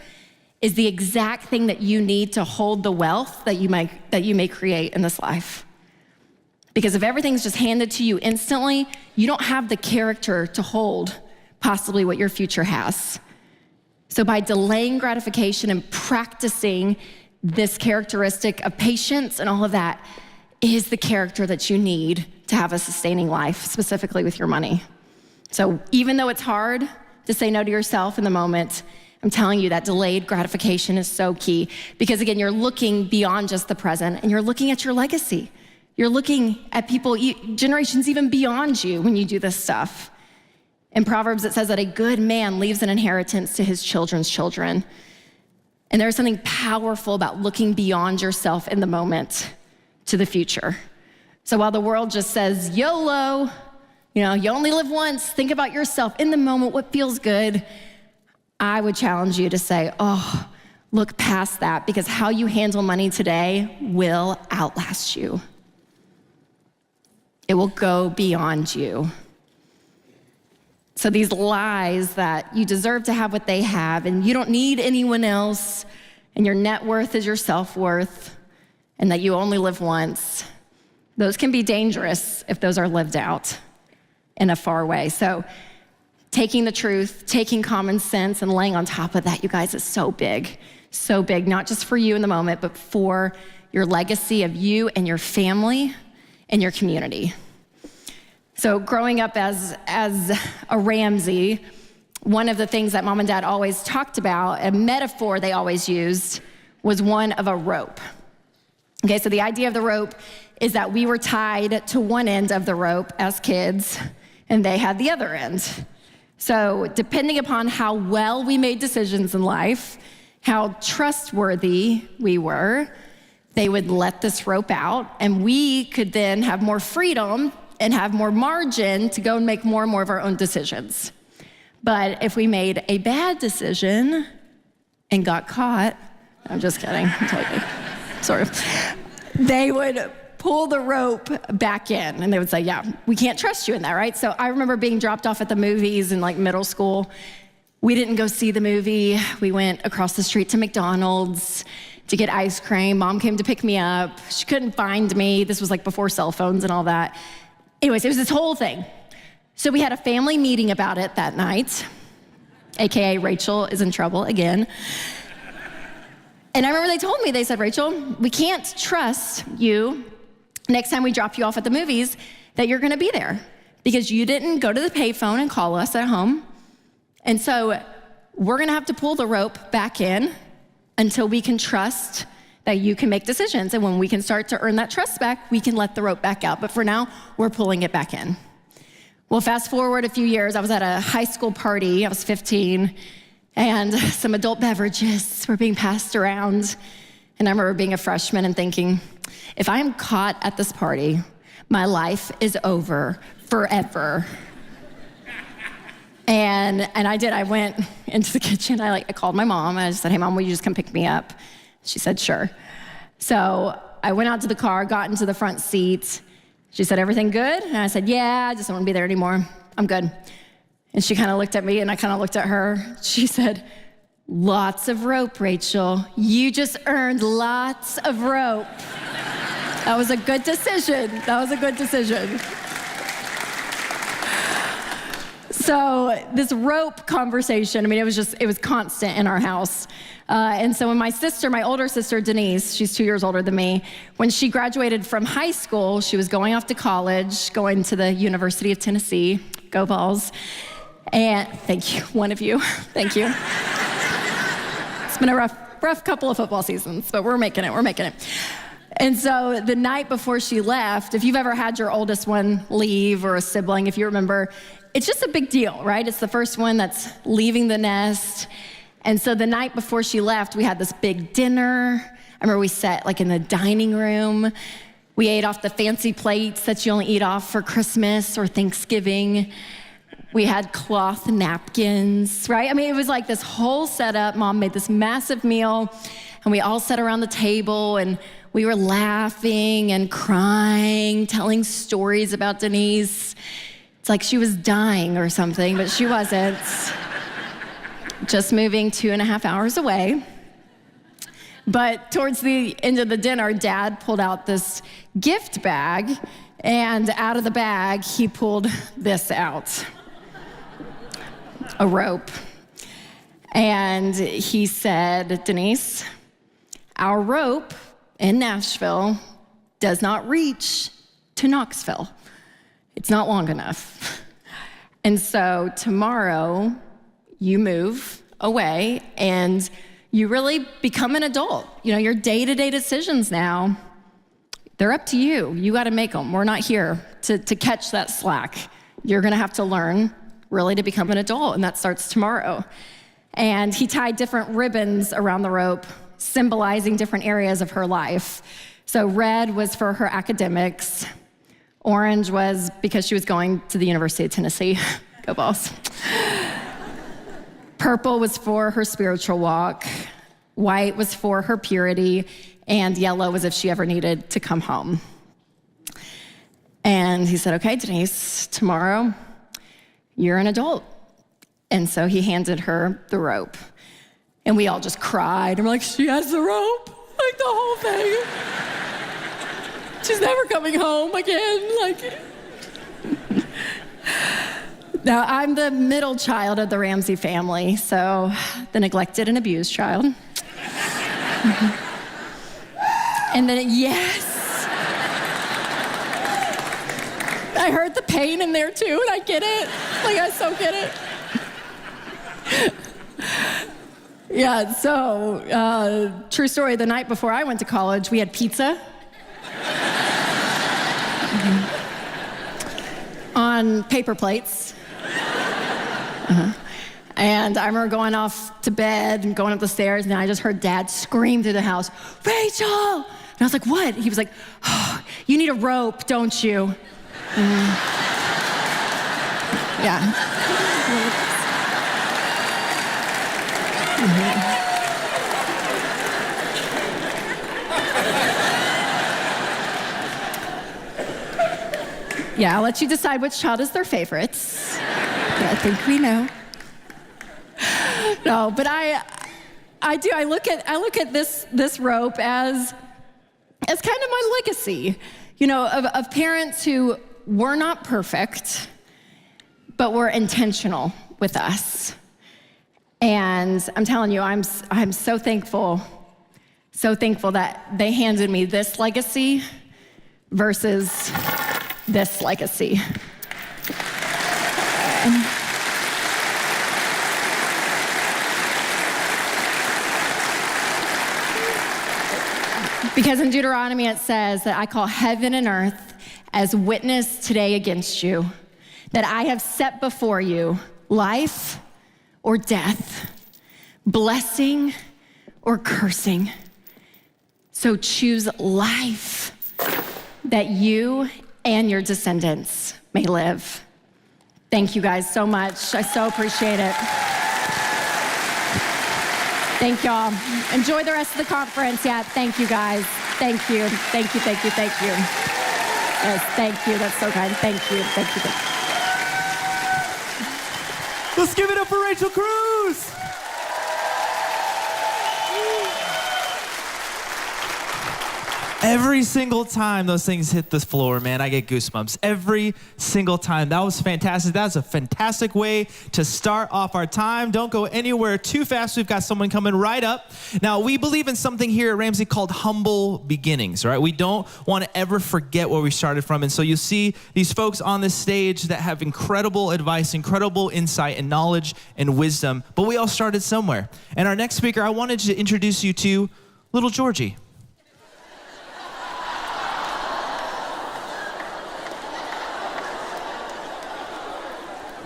is the exact thing that you need to hold the wealth that you may create in this life. Because if everything's just handed to you instantly, you don't have the character to hold possibly what your future has. So by delaying gratification and practicing this characteristic of patience and all of that is the character that you need to have a sustaining life, specifically with your money. So even though it's hard to say no to yourself in the moment, I'm telling you that delayed gratification is so key, because again, you're looking beyond just the present and you're looking at your legacy. You're looking at people, generations even beyond you when you do this stuff. In Proverbs, it says that a good man leaves an inheritance to his children's children. And there's something powerful about looking beyond yourself in the moment to the future. So while the world just says, YOLO, you only live once, think about yourself in the moment, what feels good, I would challenge you to say, look past that, because how you handle money today will outlast you. It will go beyond you. So these lies that you deserve to have what they have, and you don't need anyone else, and your net worth is your self-worth, and that you only live once, those can be dangerous if those are lived out in a far way. So taking the truth, taking common sense, and laying on top of that, you guys, is so big, not just for you in the moment, but for your legacy of you and your family and your community. So growing up as a Ramsay, one of the things that mom and dad always talked about, a metaphor they always used, was one of a rope. Okay, so the idea of the rope is that we were tied to one end of the rope as kids, and they had the other end. So depending upon how well we made decisions in life, how trustworthy we were, they would let this rope out, and we could then have more freedom and have more margin to go and make more and more of our own decisions. But if we made a bad decision and got caught, I'm just kidding, totally, sort of, they would pull the rope back in, and they would say, yeah, we can't trust you in that, right? So I remember being dropped off at the movies in middle school. We didn't go see the movie. We went across the street to McDonald's to get ice cream. Mom came to pick me up. She couldn't find me. This was before cell phones and all that. Anyways, it was this whole thing. So we had a family meeting about it that night, AKA Rachel is in trouble again. And I remember they told me, they said, Rachel, we can't trust you next time we drop you off at the movies that you're gonna be there, because you didn't go to the payphone and call us at home. And so we're gonna have to pull the rope back in until we can trust that you can make decisions. And when we can start to earn that trust back, we can let the rope back out. But for now, we're pulling it back in. Well, fast forward a few years, I was at a high school party. I was 15, and some adult beverages were being passed around. And I remember being a freshman and thinking, if I am caught at this party, my life is over forever. And I did. I went into the kitchen. I called my mom. I just said, hey, Mom, will you just come pick me up? She said, sure. So I went out to the car, got into the front seat. She said, everything good? And I said, yeah, I just don't want to be there anymore. I'm good. And she kind of looked at me, and I kind of looked at her. She said, lots of rope, Rachel. You just earned lots of rope. That was a good decision. So this rope conversation, it was constant in our house. And so when my older sister, Denise, she's 2 years older than me, when she graduated from high school, she was going off to college, going to the University of Tennessee, go Vols. And thank you, one of you, thank you. It's been a rough couple of football seasons, but we're making it. And so the night before she left, if you've ever had your oldest one leave, or a sibling, if you remember, it's just a big deal, right? It's the first one that's leaving the nest. And so the night before she left, we had this big dinner. I remember we sat in the dining room. We ate off the fancy plates that you only eat off for Christmas or Thanksgiving. We had cloth napkins, right? It was this whole setup. Mom made this massive meal, and we all sat around the table, and we were laughing and crying, telling stories about Denise, It's like she was dying or something, but she wasn't. Just moving 2.5 hours away. But towards the end of the dinner, Dad pulled out this gift bag, and out of the bag, he pulled this out, a rope. And he said, Denise, our rope in Nashville does not reach to Knoxville. It's not long enough. And so tomorrow, you move away and you really become an adult. You know, your day-to-day decisions now, they're up to you. You got to make them. We're not here to catch that slack. You're going to have to learn really to become an adult, and that starts tomorrow. And he tied different ribbons around the rope, symbolizing different areas of her life. So red was for her academics. Orange was because she was going to the University of Tennessee. Go Vols. Purple was for her spiritual walk. White was for her purity. And yellow was if she ever needed to come home. And he said, okay, Denise, tomorrow you're an adult. And so he handed her the rope. And we all just cried. And we're like, she has the rope? Like the whole thing. She's never coming home again. Now, I'm the middle child of the Ramsey family, so the neglected and abused child. And then, yes. I heard the pain in there too, and I get it. Like, I so get it. Yeah, so, true story, the night before I went to college, we had pizza. On paper plates. And I remember going off to bed and going up the stairs, and I just heard Dad scream through the house, Rachel! And I was like, what? He was like, oh, you need a rope, don't you? Yeah. Yeah, I'll let you decide which child is their favorites. I think we know. No, but I look at this rope as kind of my legacy, you know, of parents who were not perfect, but were intentional with us. And I'm telling you, I'm so thankful that they handed me this legacy versus this legacy. Because in Deuteronomy it says that I call heaven and earth as witness today against you, that I have set before you life or death, blessing or cursing. So choose life, that you and your descendants may live. Thank you guys so much. I so appreciate it. Thank y'all. Enjoy the rest of the conference. Yeah, thank you guys. Thank you. Thank you, thank you, thank you. Yes, thank you. That's so kind. Thank you, thank you. Let's give it up for Rachel Cruz. Every single time those things hit the floor, man, I get goosebumps. Every single time. That was fantastic. That was a fantastic way to start off our time. Don't go anywhere too fast. We've got someone coming right up. Now, we believe in something here at Ramsay called humble beginnings, right? We don't want to ever forget where we started from. And so you see these folks on this stage that have incredible advice, incredible insight and knowledge and wisdom, but we all started somewhere. And our next speaker, I wanted to introduce you to little Georgie.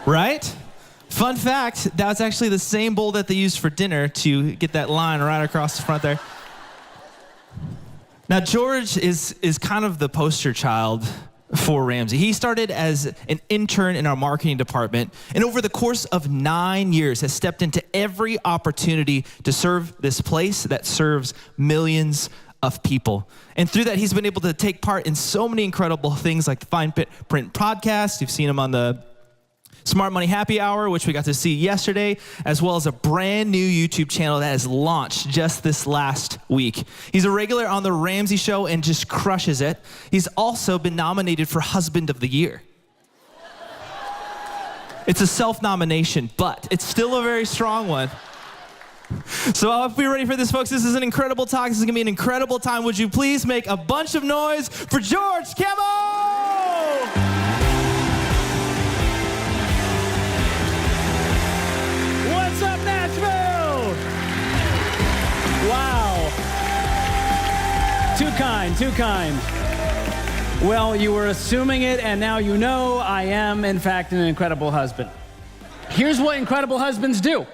Right? Fun fact, that was actually the same bowl that they used for dinner to get that line right across the front there. Now, George is kind of the poster child for Ramsay. He started as an intern in our marketing department, and over the course of 9 years has stepped into every opportunity to serve this place that serves millions of people. And through that, he's been able to take part in so many incredible things like the Fine Print podcast. You've seen him on the Smart Money Happy Hour, which we got to see yesterday, as well as a brand new YouTube channel that has launched just this last week. He's a regular on The Ramsay Show and just crushes it. He's also been nominated for Husband of the Year. It's a self-nomination, but it's still a very strong one. So if we're ready for this, folks, this is an incredible talk. This is going to be an incredible time. Would you please make a bunch of noise for George Camo? What's up, Nashville? Wow. Too kind, too kind. Well, you were assuming it, and now you know I am, in fact, an incredible husband. Here's what incredible husbands do.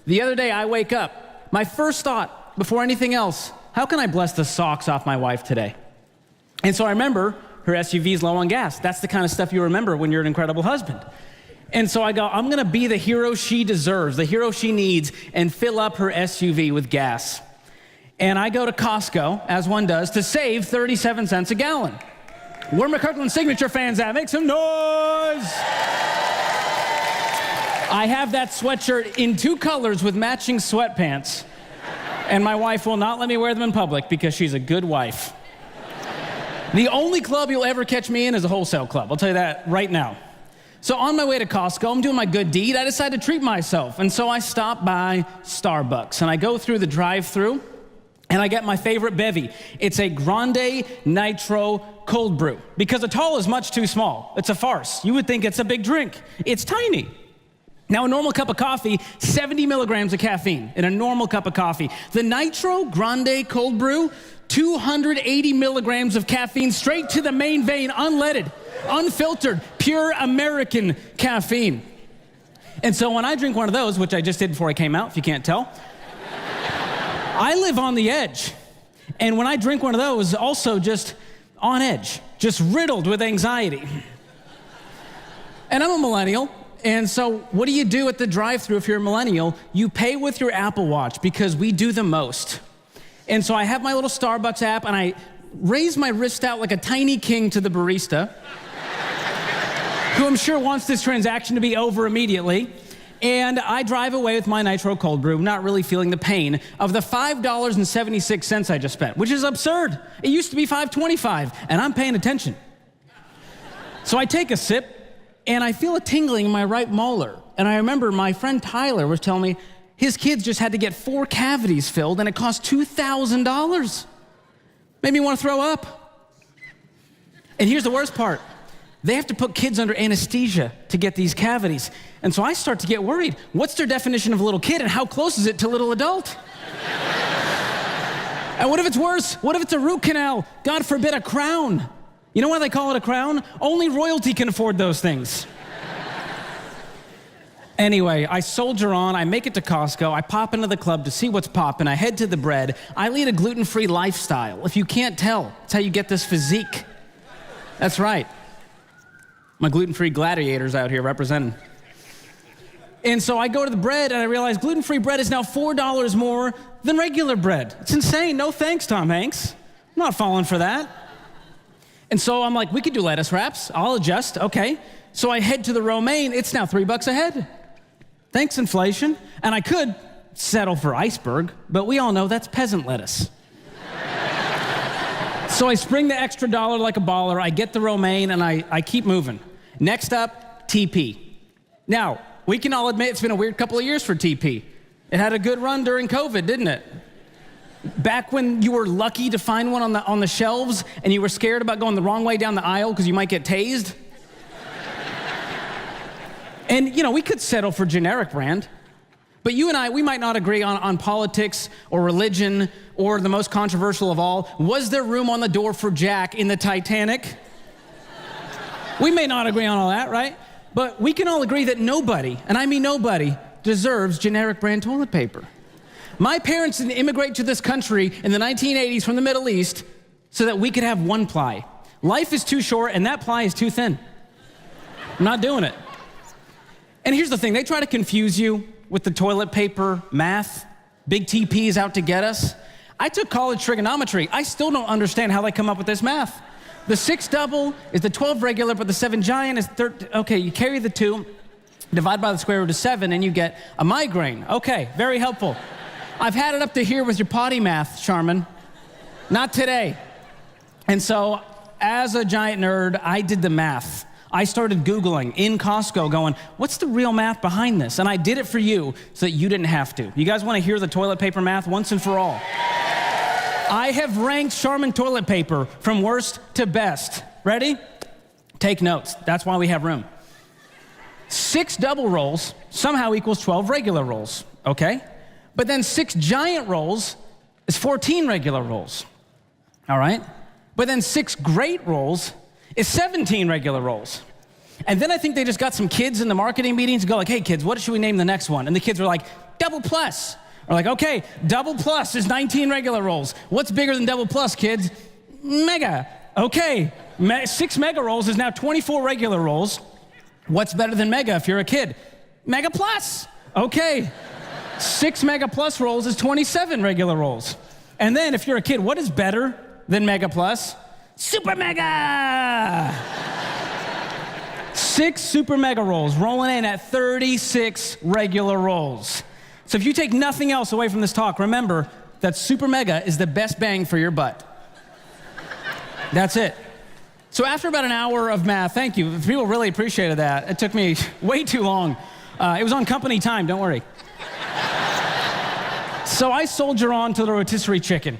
The other day, I wake up. My first thought, before anything else, how can I bless the socks off my wife today? And so I remember her SUV's low on gas. That's the kind of stuff you remember when you're an incredible husband. And so I go, I'm gonna be the hero she deserves, the hero she needs, and fill up her SUV with gas. And I go to Costco, as one does, to save 37 cents a gallon. Where my Kirkland Signature fans at? Make some noise! I have that sweatshirt in 2 colors with matching sweatpants. And my wife will not let me wear them in public because she's a good wife. The only club you'll ever catch me in is a wholesale club. I'll tell you that right now. So on my way to Costco, I'm doing my good deed. I decide to treat myself. And so I stop by Starbucks and I go through the drive-thru and I get my favorite bevy. It's a Grande Nitro cold brew because a tall is much too small. It's a farce. You would think it's a big drink. It's tiny. Now, a normal cup of coffee, 70 milligrams of caffeine in a normal cup of coffee. The Nitro Grande cold brew, 280 milligrams of caffeine straight to the main vein, unleaded, unfiltered, pure American caffeine. And so when I drink one of those, which I just did before I came out, if you can't tell, I live on the edge. And when I drink one of those, also just on edge, just riddled with anxiety. And I'm a millennial. And so what do you do at the drive-thru if you're a millennial? You pay with your Apple Watch because we do the most. And so I have my little Starbucks app and I raise my wrist out like a tiny king to the barista, who I'm sure wants this transaction to be over immediately. And I drive away with my Nitro cold brew, not really feeling the pain of the $5.76 I just spent, which is absurd. It used to be $5.25, and I'm paying attention. So I take a sip, and I feel a tingling in my right molar. And I remember my friend Tyler was telling me his kids just had to get 4 cavities filled, and it cost $2,000. Made me want to throw up. And here's the worst part. They have to put kids under anesthesia to get these cavities. And so I start to get worried. What's their definition of a little kid, and how close is it to little adult? And what if it's worse? What if it's a root canal? God forbid, a crown. You know why they call it a crown? Only royalty can afford those things. Anyway, I soldier on, I make it to Costco, I pop into the club to see what's poppin', I head to the bread. I lead a gluten-free lifestyle. If you can't tell, it's how you get this physique. That's right. My gluten-free gladiators out here representing. And so I go to the bread and I realize gluten-free bread is now $4 more than regular bread. It's insane. No thanks, Tom Hanks. I'm not falling for that. And so I'm like, we could do lettuce wraps. I'll adjust. Okay. So I head to the romaine. It's now $3 a head. Thanks, inflation. And I could settle for iceberg, but we all know that's peasant lettuce. So I spring the extra dollar like a baller. I get the romaine and I keep moving. Next up, TP. Now, we can all admit it's been a weird couple of years for TP. It had a good run during COVID, didn't it? Back when you were lucky to find one on the shelves and you were scared about going the wrong way down the aisle because you might get tased. And, you know, we could settle for generic brand. But you and I, we might not agree on politics or religion or the most controversial of all. Was there room on the door for Jack in the Titanic? We may not agree on all that, right? But we can all agree that nobody, and I mean nobody, deserves generic brand toilet paper. My parents didn't immigrate to this country in the 1980s from the Middle East so that we could have one ply. Life is too short and that ply is too thin. I'm not doing it. And here's the thing, they try to confuse you with the toilet paper math. Big TP is out to get us. I took college trigonometry. I still don't understand how they come up with this math. The 6 double is the 12 regular, but the 7 giant is 13. Okay, you carry the 2. Divide by the square root of 7 and you get a migraine. Okay, very helpful. I've had it up to here with your potty math, Charmin. Not today. And so, as a giant nerd, I did the math. I started Googling in Costco going, what's the real math behind this? And I did it for you so that you didn't have to. You guys want to hear the toilet paper math once and for all? I have ranked Charmin toilet paper from worst to best. Ready? Take notes. That's why we have room. 6 double rolls somehow equals 12 regular rolls, okay? But then 6 giant rolls is 14 regular rolls, all right? But then 6 great rolls is 17 regular rolls. And then I think they just got some kids in the marketing meetings to go like, hey kids, what should we name the next one? And the kids were like, double plus. Or like, okay, double plus is 19 regular rolls. What's bigger than double plus, kids? Mega. Okay, 6 mega rolls is now 24 regular rolls. What's better than mega if you're a kid? Mega plus. Okay, 6 mega plus rolls is 27 regular rolls. And then if you're a kid, what is better than mega plus? Super mega. 6 super mega rolls rolling in at 36 regular rolls. So if you take nothing else away from this talk, remember that super mega is the best bang for your butt. That's it. So after about an hour of math, thank you, people really appreciated that. It took me way too long. It was on company time, don't worry. So I soldier on to the rotisserie chicken.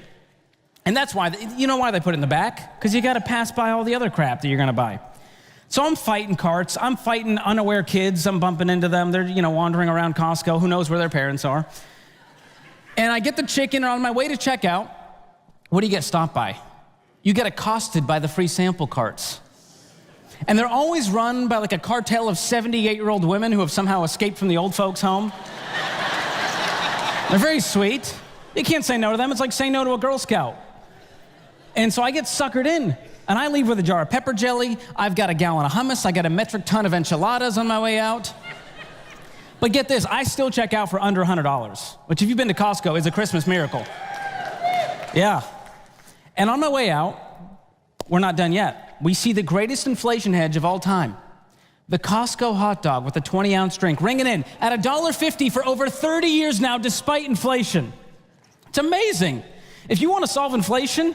And that's why, you know why they put it in the back? Because you gotta pass by all the other crap that you're gonna buy. So I'm fighting carts, I'm fighting unaware kids, I'm bumping into them, they're wandering around Costco, who knows where their parents are. And I get the chicken, and on my way to checkout, what do you get stopped by? You get accosted by the free sample carts. And they're always run by like a cartel of 78-year-old women who have somehow escaped from the old folks' home. They're very sweet. You can't say no to them. It's like saying no to a Girl Scout. And so I get suckered in, and I leave with a jar of pepper jelly. I've got a gallon of hummus. I got a metric ton of enchiladas on my way out. But get this, I still check out for under $100, which if you've been to Costco is a Christmas miracle. Yeah. And on my way out, we're not done yet. We see the greatest inflation hedge of all time. The Costco hot dog with a 20-ounce drink, ringing in at $1.50 for over 30 years now, despite inflation. It's amazing. If you want to solve inflation,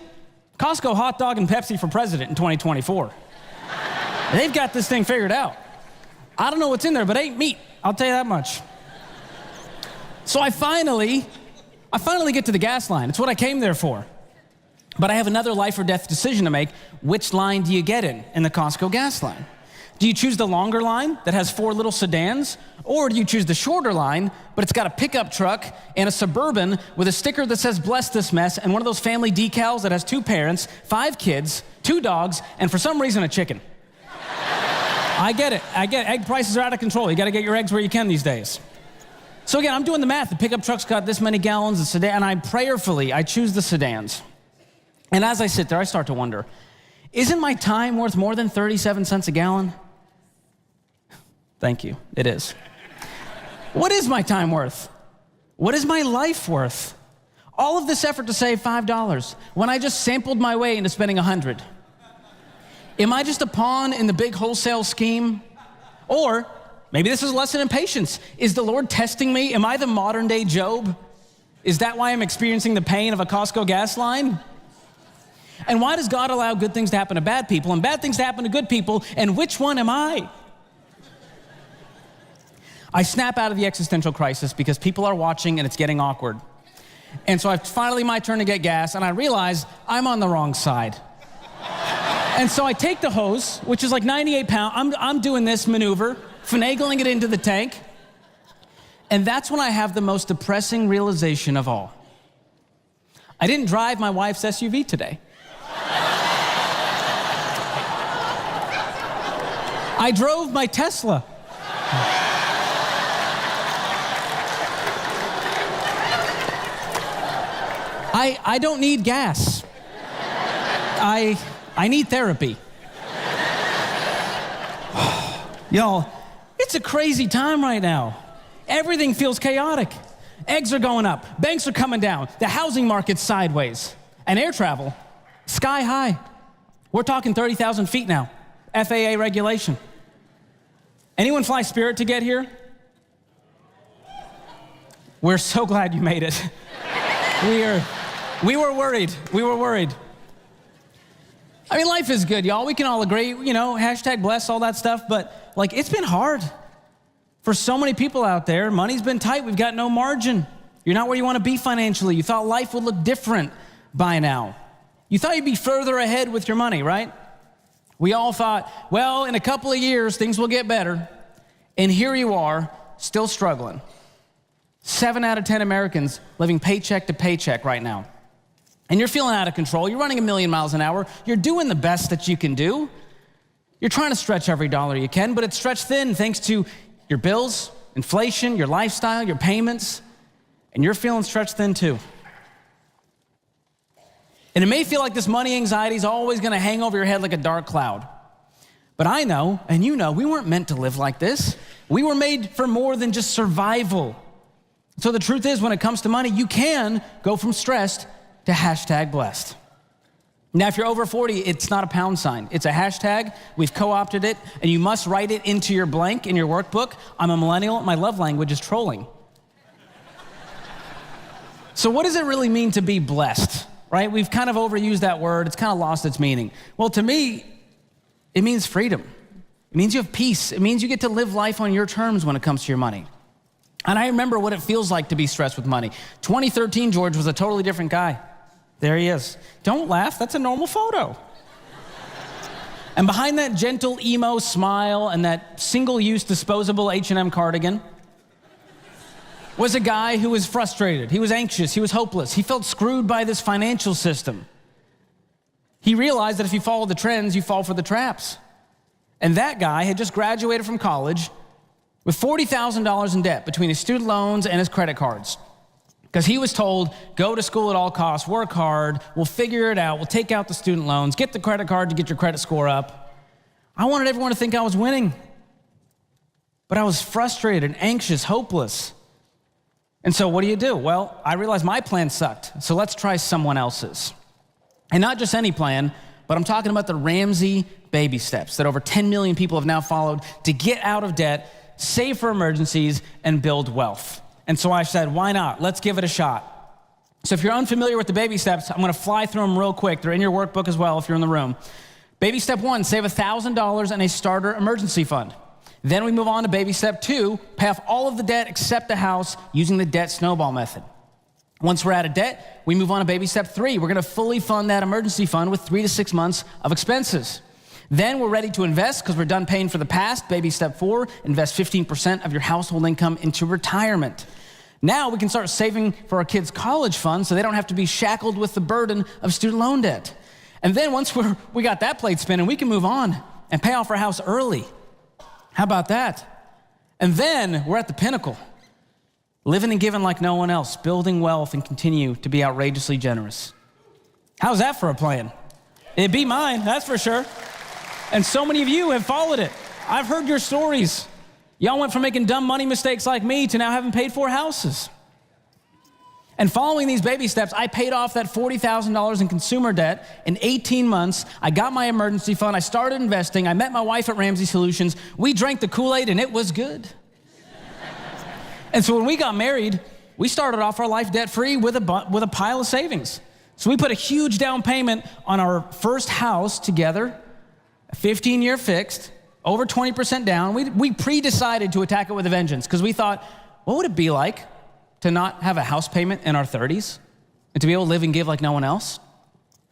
Costco hot dog and Pepsi for president in 2024. They've got this thing figured out. I don't know what's in there, but it ain't meat. I'll tell you that much. So I finally get to the gas line. It's what I came there for. But I have another life or death decision to make. Which line do you get in the Costco gas line? Do you choose the longer line that has 4 little sedans? Or do you choose the shorter line, but it's got a pickup truck and a Suburban with a sticker that says bless this mess and one of those family decals that has 2 parents, 5 kids, 2 dogs, and for some reason a chicken? I get it. Egg prices are out of control. You gotta get your eggs where you can these days. So again, I'm doing the math. The pickup truck's got this many gallons, the sedan, and I choose the sedans. And as I sit there, I start to wonder, isn't my time worth more than 37 cents a gallon? Thank you, it is. What is my time worth? What is my life worth? All of this effort to save $5 when I just sampled my way into spending $100. Am I just a pawn in the big wholesale scheme? Or maybe this is a lesson in patience. Is the Lord testing me? Am I the modern day Job? Is that why I'm experiencing the pain of a Costco gas line? And why does God allow good things to happen to bad people and bad things to happen to good people? And which one am I? I snap out of the existential crisis because people are watching and it's getting awkward. And so it's finally my turn to get gas, and I realize I'm on the wrong side. And so I take the hose, which is like 98 pounds. I'm doing this maneuver, finagling it into the tank. And that's when I have the most depressing realization of all. I didn't drive my wife's SUV today. I drove my Tesla. I don't need gas. I need therapy. Y'all, it's a crazy time right now. Everything feels chaotic. Eggs are going up, banks are coming down, the housing market's sideways, and air travel, sky high. We're talking 30,000 feet now, FAA regulation. Anyone fly Spirit to get here? We're so glad you made it. We were worried. We were worried. I mean, life is good, y'all. We can all agree, hashtag bless, all that stuff, but like, it's been hard. For so many people out there, money's been tight. We've got no margin. You're not where you want to be financially. You thought life would look different by now. You thought you'd be further ahead with your money, right? We all thought, well, in a couple of years, things will get better. And here you are, still struggling. 7 out of 10 Americans living paycheck to paycheck right now. And you're feeling out of control. You're running 1,000,000 miles an hour. You're doing the best that you can do. You're trying to stretch every dollar you can, but it's stretched thin thanks to your bills, inflation, your lifestyle, your payments, and you're feeling stretched thin too. And it may feel like this money anxiety is always gonna hang over your head like a dark cloud. But I know, and you know, we weren't meant to live like this. We were made for more than just survival. So the truth is, when it comes to money, you can go from stressed to hashtag blessed. Now, if you're over 40, it's not a pound sign. It's a hashtag. We've co-opted it, and you must write it into your blank in your workbook. I'm a millennial. My love language is trolling. So what does it really mean to be blessed, right? We've kind of overused that word. It's kind of lost its meaning. Well, to me, it means freedom. It means you have peace. It means you get to live life on your terms when it comes to your money. And I remember what it feels like to be stressed with money. 2013, George was a totally different guy. There he is. Don't laugh, that's a normal photo. And behind that gentle emo smile and that single-use disposable H&M cardigan was a guy who was frustrated. He was anxious, he was hopeless. He felt screwed by this financial system. He realized that if you follow the trends, you fall for the traps. And that guy had just graduated from college with $40,000 in debt between his student loans and his credit cards. Because he was told, go to school at all costs, work hard, we'll figure it out, we'll take out the student loans, get the credit card to get your credit score up. I wanted everyone to think I was winning. But I was frustrated, anxious, hopeless. And so what do? Well, I realized my plan sucked, so let's try someone else's. And not just any plan, but I'm talking about the Ramsay baby steps that over 10 million people have now followed to get out of debt, save for emergencies, and build wealth. And so I said, why not? Let's give it a shot. So if you're unfamiliar with the baby steps, I'm gonna fly through them real quick. They're in your workbook as well if you're in the room. Baby step 1, save $1,000 in a starter emergency fund. Then we move on to baby step 2, pay off all of the debt except the house using the debt snowball method. Once we're out of debt, we move on to baby step 3. We're gonna fully fund that emergency fund with 3 to 6 months of expenses. Then we're ready to invest because we're done paying for the past. Baby step 4, invest 15% of your household income into retirement. Now we can start saving for our kids' college fund so they don't have to be shackled with the burden of student loan debt. And then once we got that plate spinning, we can move on and pay off our house early. How about that? And then we're at the pinnacle, living and giving like no one else, building wealth and continue to be outrageously generous. How's that for a plan? It'd be mine, that's for sure. And so many of you have followed it. I've heard your stories. Y'all went from making dumb money mistakes like me to now having paid for houses. And following these baby steps, I paid off that $40,000 in consumer debt in 18 months. I got my emergency fund. I started investing. I met my wife at Ramsay Solutions. We drank the Kool-Aid and it was good. And so when we got married, we started off our life debt-free with a pile of savings. So we put a huge down payment on our first house together, a 15-year fixed, over 20% down. We pre-decided to attack it with a vengeance because we thought, what would it be like to not have a house payment in our 30s and to be able to live and give like no one else?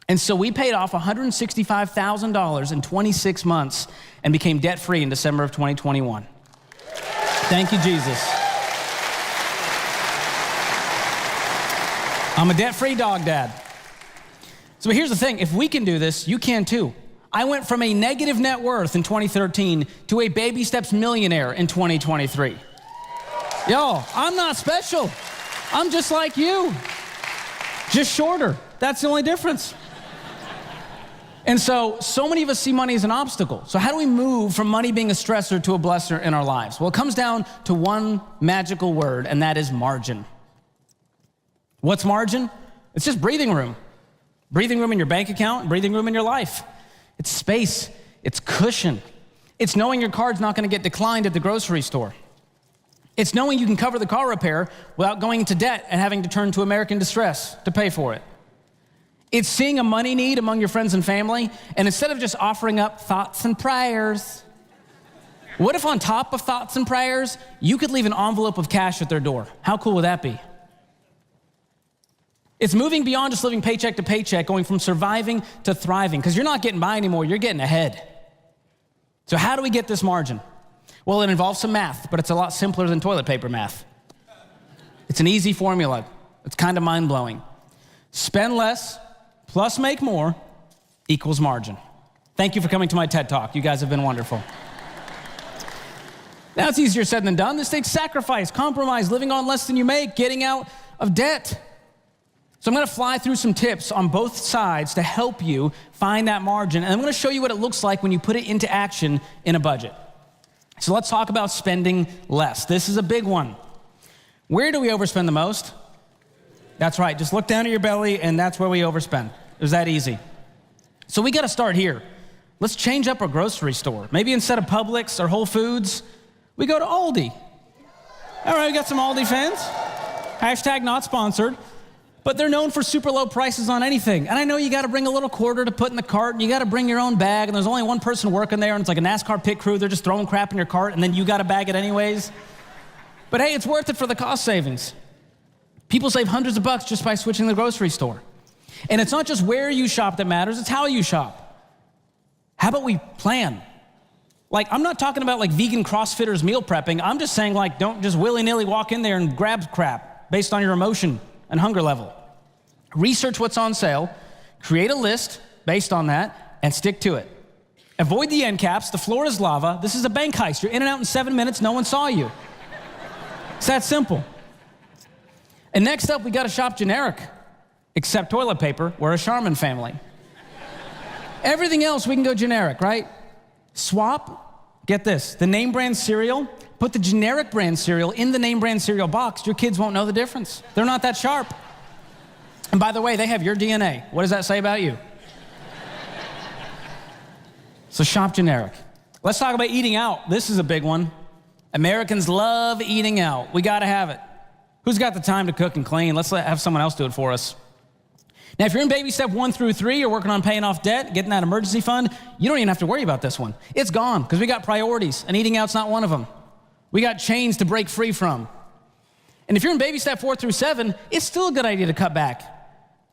And so we paid off $165,000 in 26 months and became debt-free in December of 2021. Thank you, Jesus. I'm a debt-free dog dad. So here's the thing, if we can do this, you can too. I went from a negative net worth in 2013 to a baby steps millionaire in 2023. Yo, I'm not special. I'm just like you. Just shorter. That's the only difference. And so many of us see money as an obstacle. So how do we move from money being a stressor to a blesser in our lives? Well, it comes down to one magical word, and that is margin. What's margin? It's just breathing room. Breathing room in your bank account, breathing room in your life. It's space, it's cushion. It's knowing your card's not gonna get declined at the grocery store. It's knowing you can cover the car repair without going into debt and having to turn to American Distress to pay for it. It's seeing a money need among your friends and family, and instead of just offering up thoughts and prayers, what if on top of thoughts and prayers, you could leave an envelope of cash at their door? How cool would that be? It's moving beyond just living paycheck to paycheck, going from surviving to thriving, because you're not getting by anymore, you're getting ahead. So how do we get this margin? Well, it involves some math, but it's a lot simpler than toilet paper math. It's an easy formula. It's kind of mind-blowing. Spend less plus make more equals margin. Thank you for coming to my TED Talk. You guys have been wonderful. Now it's easier said than done. This takes sacrifice, compromise, living on less than you make, getting out of debt. So I'm gonna fly through some tips on both sides to help you find that margin, and I'm gonna show you what it looks like when you put it into action in a budget. So let's talk about spending less. This is a big one. Where do we overspend the most? That's right, just look down at your belly and that's where we overspend. It was that easy. So we gotta start here. Let's change up our grocery store. Maybe instead of Publix or Whole Foods, we go to Aldi. All right, we got some Aldi fans. Hashtag not sponsored. But they're known for super low prices on anything. And I know you gotta bring a little quarter to put in the cart, and you gotta bring your own bag, and there's only one person working there, and it's like a NASCAR pit crew, they're just throwing crap in your cart, and then you gotta bag it anyways. But hey, it's worth it for the cost savings. People save hundreds of bucks just by switching the grocery store. And it's not just where you shop that matters, it's how you shop. How about we plan? Like, I'm not talking about like vegan CrossFitters meal prepping, I'm just saying like, don't just willy-nilly walk in there and grab crap based on your emotion and hunger level. Research what's on sale, create a list based on that, and stick to it. Avoid the end caps, the floor is lava, this is a bank heist, you're in and out in 7 minutes, no one saw you. It's that simple. And next up, we gotta shop generic, except toilet paper, we're a Charmin family. Everything else, we can go generic, right? Swap, get this, the name brand cereal, put the generic brand cereal in the name brand cereal box, your kids won't know the difference. They're not that sharp. And by the way, they have your DNA. What does that say about you? So shop generic. Let's talk about eating out. This is a big one. Americans love eating out. We gotta have it. Who's got the time to cook and clean? Let's have someone else do it for us. Now, if you're in baby step 1 through 3, you're working on paying off debt, getting that emergency fund, you don't even have to worry about this one. It's gone, because we got priorities, and eating out's not one of them. We got chains to break free from. And if you're in baby step 4 through 7, it's still a good idea to cut back.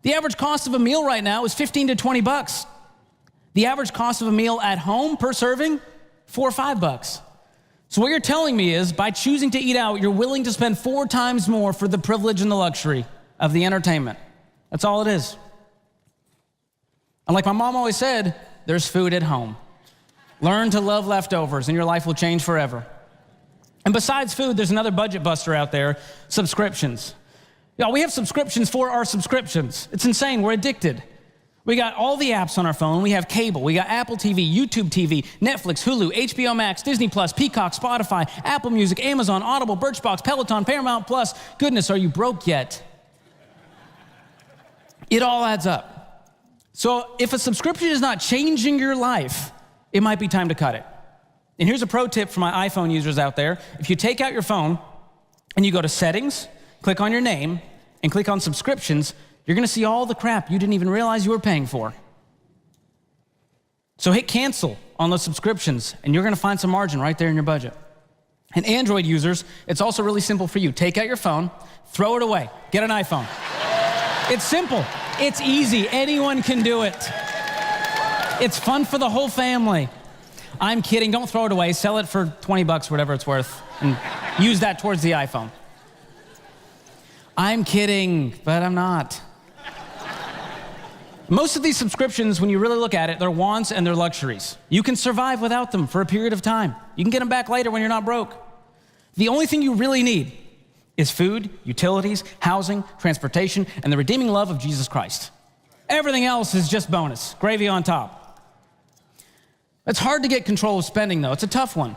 The average cost of a meal right now is 15 to 20 bucks. The average cost of a meal at home per serving, 4 or 5 bucks. So what you're telling me is, by choosing to eat out, you're willing to spend 4 times more for the privilege and the luxury of the entertainment. That's all it is. And like my mom always said, there's food at home. Learn to love leftovers and your life will change forever. And besides food, there's another budget buster out there, subscriptions. Y'all, we have subscriptions for our subscriptions. It's insane, we're addicted. We got all the apps on our phone. We have cable. We got Apple TV, YouTube TV, Netflix, Hulu, HBO Max, Disney Plus, Peacock, Spotify, Apple Music, Amazon, Audible, Birchbox, Peloton, Paramount Plus. Goodness, are you broke yet? It all adds up. So if a subscription is not changing your life, it might be time to cut it. And here's a pro tip for my iPhone users out there. If you take out your phone and you go to settings, click on your name, and click on subscriptions, you're gonna see all the crap you didn't even realize you were paying for. So hit cancel on those subscriptions, and you're gonna find some margin right there in your budget. And Android users, it's also really simple for you. Take out your phone, throw it away, get an iPhone. It's simple, it's easy, anyone can do it. It's fun for the whole family. I'm kidding, don't throw it away, sell it for 20 bucks, whatever it's worth, and use that towards the iPhone. I'm kidding, but I'm not. Most of these subscriptions, when you really look at it, they're wants and they're luxuries. You can survive without them for a period of time. You can get them back later when you're not broke. The only thing you really need is food, utilities, housing, transportation, and the redeeming love of Jesus Christ. Everything else is just bonus, gravy on top. It's hard to get control of spending though, it's a tough one.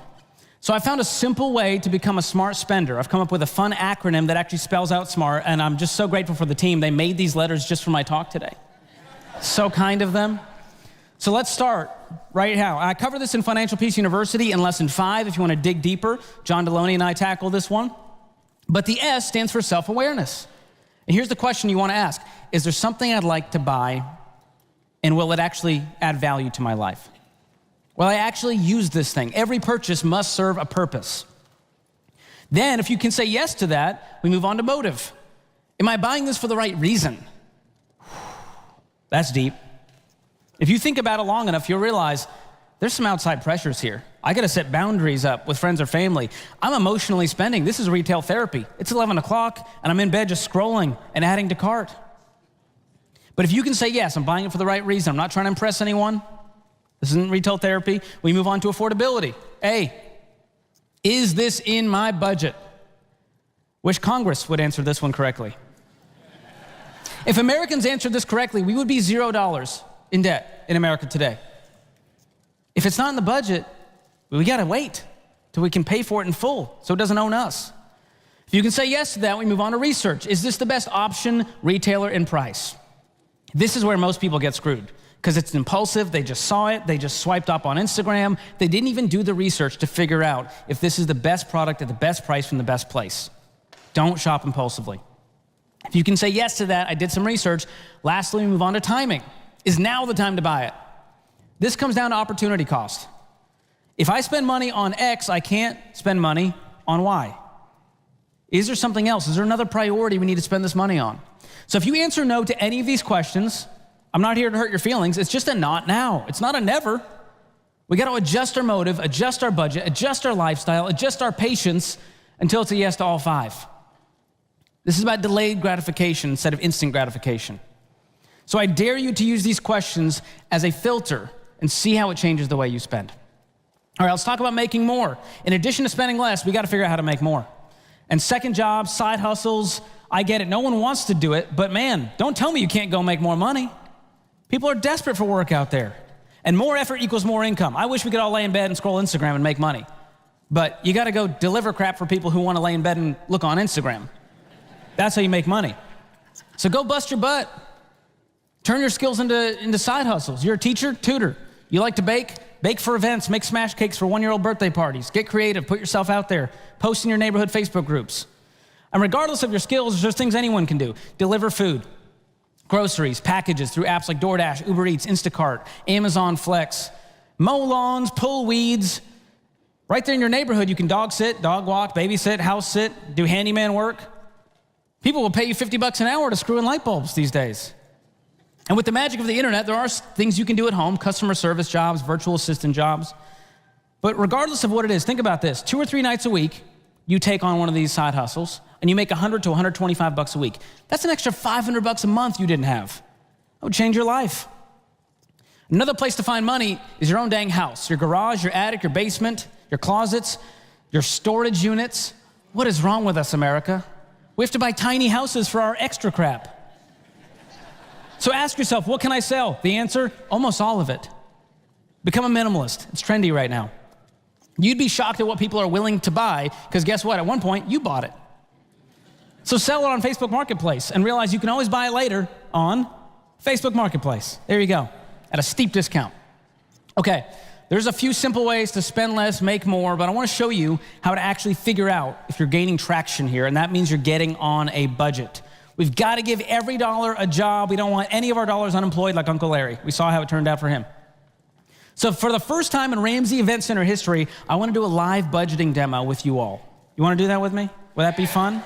So I found a simple way to become a smart spender. I've come up with a fun acronym that actually spells out SMART, and I'm just so grateful for the team. They made these letters just for my talk today. So kind of them. So let's start right now. I cover this in Financial Peace University in lesson 5 if you want to dig deeper. John Deloney and I tackle this one. But the S stands for self-awareness. And here's the question you want to ask. Is there something I'd like to buy, and will it actually add value to my life? Will I actually use this thing? Every purchase must serve a purpose. Then, if you can say yes to that, we move on to motive. Am I buying this for the right reason? That's deep. If you think about it long enough, you'll realize there's some outside pressures here. I gotta set boundaries up with friends or family. I'm emotionally spending. This is retail therapy. It's 11 o'clock, and I'm in bed just scrolling and adding to cart. But if you can say, yes, I'm buying it for the right reason, I'm not trying to impress anyone, this isn't retail therapy, we move on to affordability. A, is this in my budget? Wish Congress would answer this one correctly. If Americans answered this correctly, we would be $0 in debt in America today. If it's not in the budget, we gotta wait till we can pay for it in full so it doesn't own us. If you can say yes to that, we move on to research. Is this the best option, retailer, and price? This is where most people get screwed because it's impulsive. They just saw it. They just swiped up on Instagram. They didn't even do the research to figure out if this is the best product at the best price from the best place. Don't shop impulsively. If you can say yes to that, I did some research. Lastly, we move on to timing. Is now the time to buy it? This comes down to opportunity cost. If I spend money on X, I can't spend money on Y. Is there something else? Is there another priority we need to spend this money on? So if you answer no to any of these questions, I'm not here to hurt your feelings. It's just a not now. It's not a never. We got to adjust our motive, adjust our budget, adjust our lifestyle, adjust our patience until it's a yes to all 5. This is about delayed gratification instead of instant gratification. So I dare you to use these questions as a filter and see how it changes the way you spend. All right, let's talk about making more. In addition to spending less, we got to figure out how to make more. And second jobs, side hustles, I get it. No one wants to do it, but man, don't tell me you can't go make more money. People are desperate for work out there. And more effort equals more income. I wish we could all lay in bed and scroll Instagram and make money. But you got to go deliver crap for people who want to lay in bed and look on Instagram. That's how you make money. So go bust your butt. Turn your skills into side hustles. You're a teacher, tutor. You like to bake? Bake for events, make smash cakes for 1-year-old birthday parties. Get creative, put yourself out there. Post in your neighborhood Facebook groups. And regardless of your skills, there's things anyone can do. Deliver food, groceries, packages through apps like DoorDash, Uber Eats, Instacart, Amazon Flex. Mow lawns, pull weeds. Right there in your neighborhood, you can dog sit, dog walk, babysit, house sit, do handyman work. People will pay you $50 an hour to screw in light bulbs these days. And with the magic of the internet, there are things you can do at home, customer service jobs, virtual assistant jobs. But regardless of what it is, think about this. 2 or 3 nights a week, you take on one of these side hustles, and you make $100 to $125 a week. That's an extra $500 a month you didn't have. That would change your life. Another place to find money is your own dang house, your garage, your attic, your basement, your closets, your storage units. What is wrong with us, America? We have to buy tiny houses for our extra crap. So ask yourself, what can I sell? The answer, almost all of it. Become a minimalist. It's trendy right now. You'd be shocked at what people are willing to buy, because guess what? At one point, you bought it. So sell it on Facebook Marketplace and realize you can always buy it later on Facebook Marketplace. There you go, at a steep discount. Okay, there's a few simple ways to spend less, make more, but I want to show you how to actually figure out if you're gaining traction here, and that means you're getting on a budget. We've got to give every dollar a job. We don't want any of our dollars unemployed like Uncle Larry. We saw how it turned out for him. So for the first time in Ramsay Event Center history, I want to do a live budgeting demo with you all. You want to do that with me? Would that be fun?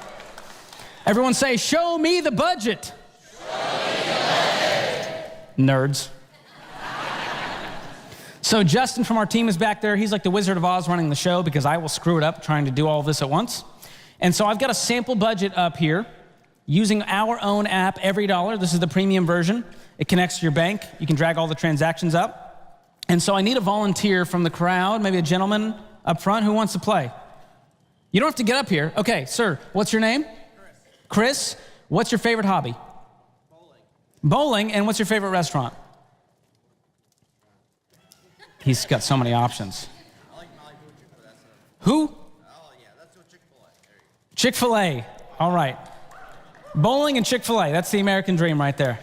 Everyone say, show me the budget. Show me the budget. Nerds. So Justin from our team is back there. He's like the Wizard of Oz running the show because I will screw it up trying to do all this at once. And so I've got a sample budget up here using our own app, Every Dollar. This is the premium version. It connects to your bank. You can drag all the transactions up. And so I need a volunteer from the crowd, maybe a gentleman up front who wants to play. You don't have to get up here. Okay, sir, what's your name? Chris, what's your favorite hobby? Bowling. Bowling, and what's your favorite restaurant? He's got so many options. I like Chick-fil-A. Who? Oh, yeah, that's what Chick-fil-A. There you go. Chick-fil-A, all right. Bowling and Chick-fil-A, that's the American dream right there.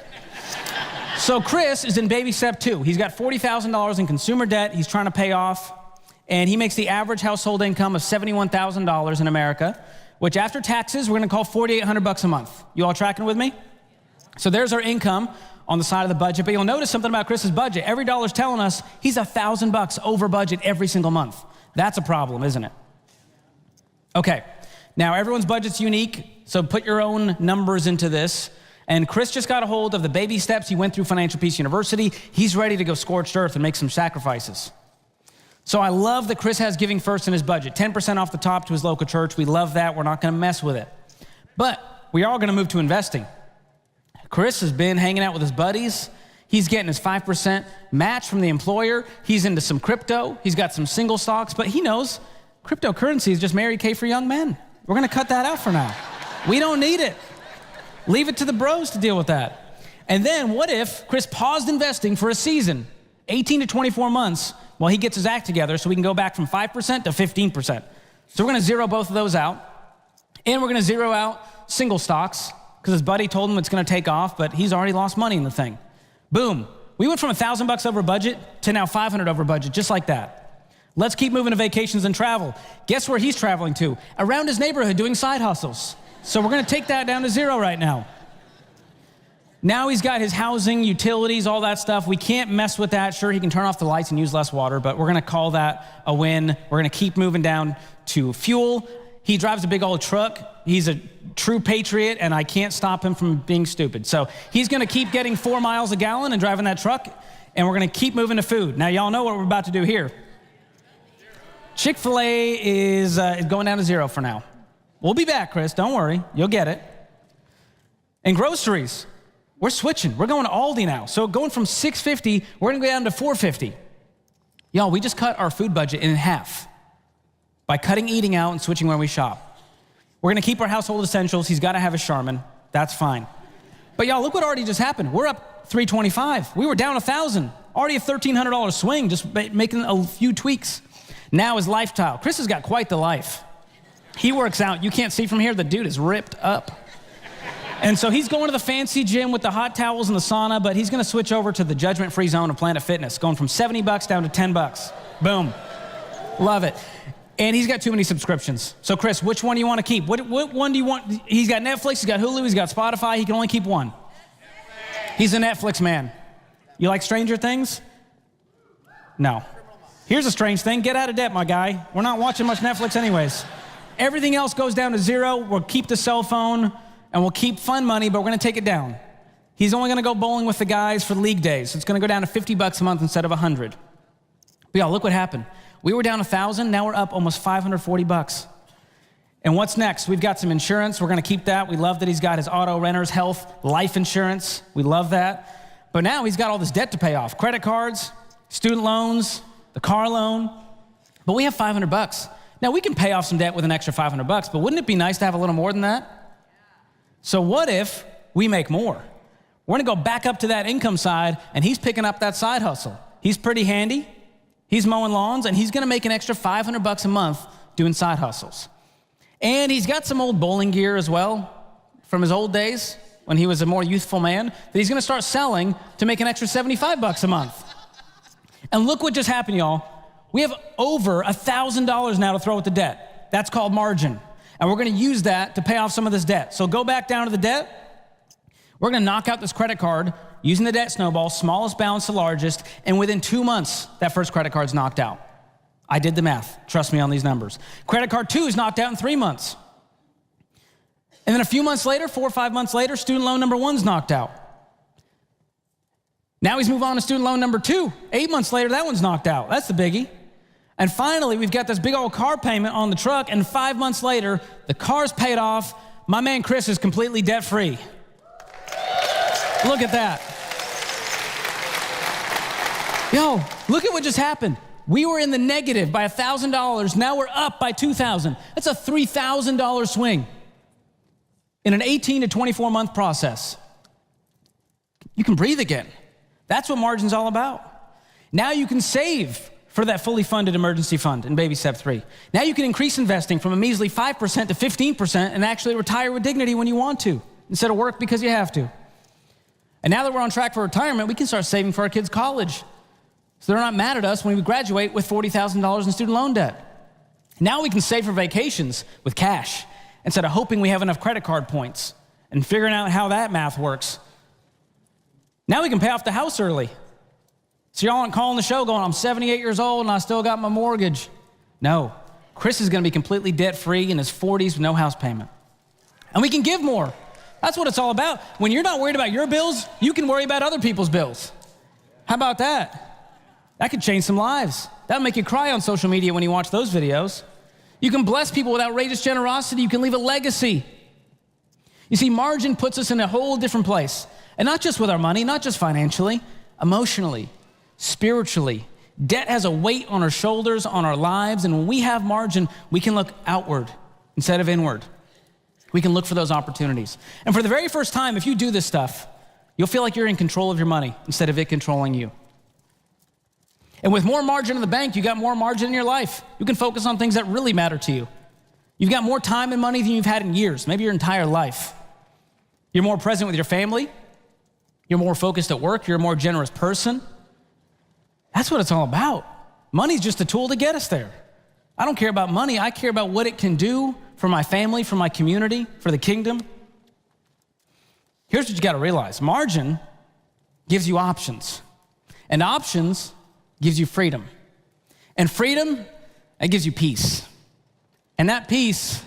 So Chris is in baby step 2. He's got $40,000 in consumer debt he's trying to pay off, and he makes the average household income of $71,000 in America, which after taxes, we're gonna call $4,800 a month. You all tracking with me? So there's our income on the side of the budget, but you'll notice something about Chris's budget. Every dollar's telling us he's $1,000 over budget every single month. That's a problem, isn't it? Okay, now everyone's budget's unique, so put your own numbers into this. And Chris just got a hold of the baby steps. He went through Financial Peace University. He's ready to go scorched earth and make some sacrifices. So I love that Chris has giving first in his budget, 10% off the top to his local church. We love that. We're not gonna mess with it. But we are gonna move to investing. Chris has been hanging out with his buddies. He's getting his 5% match from the employer. He's into some crypto. He's got some single stocks, but he knows cryptocurrency is just Mary Kay for young men. We're gonna cut that out for now. We don't need it. Leave it to the bros to deal with that. And then what if Chris paused investing for a season, 18 to 24 months, while he gets his act together so we can go back from 5% to 15%. So we're gonna zero both of those out. And we're gonna zero out single stocks because his buddy told him it's gonna take off, but he's already lost money in the thing. Boom. We went from $1,000 over budget to now $500 over budget, just like that. Let's keep moving to vacations and travel. Guess where he's traveling to? Around his neighborhood doing side hustles. So we're gonna take that down to 0 right now. Now he's got his housing, utilities, all that stuff. We can't mess with that. Sure, he can turn off the lights and use less water, but we're gonna call that a win. We're gonna keep moving down to fuel. He drives a big old truck. He's a true patriot, and I can't stop him from being stupid. So he's gonna keep getting 4 miles a gallon and driving that truck, and we're gonna keep moving to food. Now y'all know what we're about to do here. Chick-fil-A is going down to 0 for now. We'll be back, Chris, don't worry, you'll get it. And groceries, we're switching. We're going to Aldi now. So going from $6.50, we're gonna go down to $4.50. Y'all, we just cut our food budget in half by cutting eating out and switching where we shop. We're gonna keep our household essentials. He's gotta have a Charmin, that's fine. But y'all, look what already just happened. We're up $325. We were down $1,000. Already a $1,300 swing, just making a few tweaks. Now his lifestyle. Chris has got quite the life. He works out. You can't see from here, the dude is ripped up. And so he's going to the fancy gym with the hot towels and the sauna, but he's gonna switch over to the judgment-free zone of Planet Fitness, going from $70 down to $10. Boom. Love it. And he's got too many subscriptions. So Chris, which one do you want to keep? What one do you want? He's got Netflix, he's got Hulu, he's got Spotify. He can only keep one. He's a Netflix man. You like Stranger Things? No. Here's a strange thing. Get out of debt, my guy. We're not watching much Netflix anyways. Everything else goes down to 0. We'll keep the cell phone and we'll keep fun money, but we're gonna take it down. He's only gonna go bowling with the guys for league days. So it's gonna go down to $50 a month instead of $100. But y'all, look what happened. We were down $1,000, now we're up almost $540. And what's next? We've got some insurance. We're gonna keep that. We love that he's got his auto, renters, health, life insurance. We love that. But now he's got all this debt to pay off. Credit cards, student loans, the car loan. But we have $500. Now we can pay off some debt with an extra $500, but wouldn't it be nice to have a little more than that? So what if we make more? We're gonna go back up to that income side, and he's picking up that side hustle. He's pretty handy. He's mowing lawns, and he's gonna make an extra $500 a month doing side hustles. And he's got some old bowling gear as well from his old days when he was a more youthful man that he's gonna start selling to make an extra $75 a month. And look what just happened, y'all. We have over $1,000 now to throw at the debt. That's called margin. And we're gonna use that to pay off some of this debt. So go back down to the debt. We're gonna knock out this credit card using the debt snowball, smallest balance to largest, and within 2 months, that first credit card's knocked out. I did the math, trust me on these numbers. Credit card 2 is knocked out in 3 months. And then a few months later, 4 or 5 months later, student loan number 1's knocked out. Now he's moved on to student loan number 2. 8 months later, that one's knocked out. That's the biggie. And finally, we've got this big old car payment on the truck, and 5 months later, the car's paid off. My man Chris is completely debt-free. Look at that. Yo, look at what just happened. We were in the negative by $1,000. Now we're up by $2,000. That's a $3,000 swing in an 18 to 24 month process. You can breathe again. That's what margin's all about. Now you can save for that fully funded emergency fund in baby step 3. Now you can increase investing from a measly 5% to 15% and actually retire with dignity when you want to, instead of work because you have to. And now that we're on track for retirement, we can start saving for our kids' college. So they're not mad at us when we graduate with $40,000 in student loan debt. Now we can save for vacations with cash instead of hoping we have enough credit card points and figuring out how that math works. Now we can pay off the house early. So y'all aren't calling the show going, I'm 78 years old and I still got my mortgage. No, Chris is gonna be completely debt-free in his 40s with no house payment. And we can give more. That's what it's all about. When you're not worried about your bills, you can worry about other people's bills. How about that? That could change some lives. That'll make you cry on social media when you watch those videos. You can bless people with outrageous generosity. You can leave a legacy. You see, margin puts us in a whole different place. And not just with our money, not just financially, emotionally, spiritually. Debt has a weight on our shoulders, on our lives, and when we have margin, we can look outward instead of inward. We can look for those opportunities. And for the very first time, if you do this stuff, you'll feel like you're in control of your money instead of it controlling you. And with more margin in the bank, you got more margin in your life. You can focus on things that really matter to you. You've got more time and money than you've had in years, maybe your entire life. You're more present with your family. You're more focused at work. You're a more generous person. That's what it's all about. Money's just a tool to get us there. I don't care about money. I care about what it can do for my family, for my community, for the kingdom. Here's what you got to realize. Margin gives you options. And options gives you freedom. And freedom, that gives you peace. And that peace,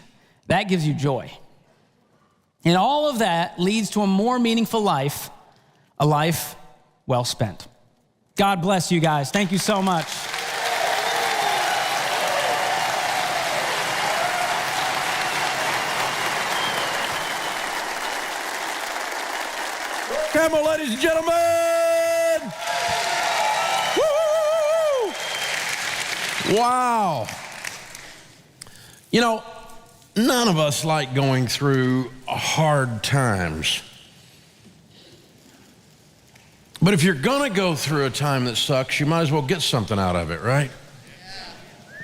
that gives you joy. And all of that leads to a more meaningful life, a life well spent. God bless you guys. Thank you so much. Come on, ladies and gentlemen. Woo! Wow. You know, none of us like going through hard times. But if you're gonna go through a time that sucks, you might as well get something out of it, right?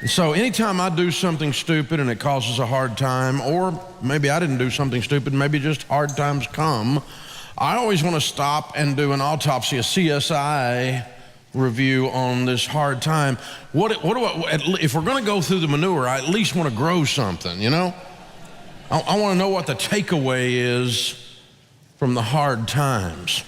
Yeah. So anytime I do something stupid and it causes a hard time, or maybe I didn't do something stupid, maybe just hard times come, I always want to stop and do an autopsy, a CSI review on this hard time. If we're going to go through the manure, I at least want to grow something, you know? I want to know what the takeaway is from the hard times.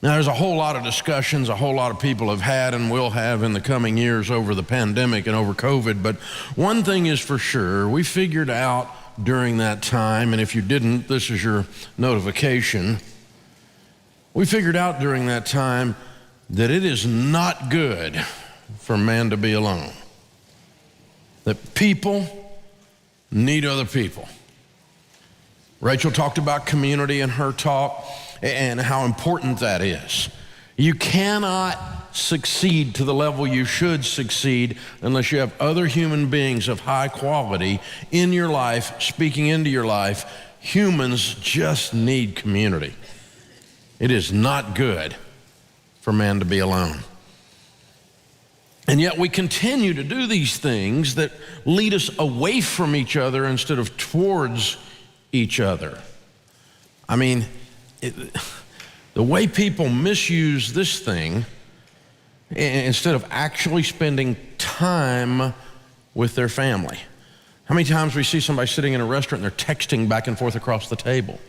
Now, there's a whole lot of discussions a whole lot of people have had and will have in the coming years over the pandemic and over COVID, but one thing is for sure, we figured out during that time, and if you didn't, this is your notification. We figured out during that time that it is not good for man to be alone. That people need other people. Rachel talked about community in her talk and how important that is. You cannot succeed to the level you should succeed unless you have other human beings of high quality in your life, speaking into your life. Humans just need community. It is not good for man to be alone. And yet we continue to do these things that lead us away from each other instead of towards each other. I mean, the way people misuse this thing, instead of actually spending time with their family. How many times we see somebody sitting in a restaurant and they're texting back and forth across the table?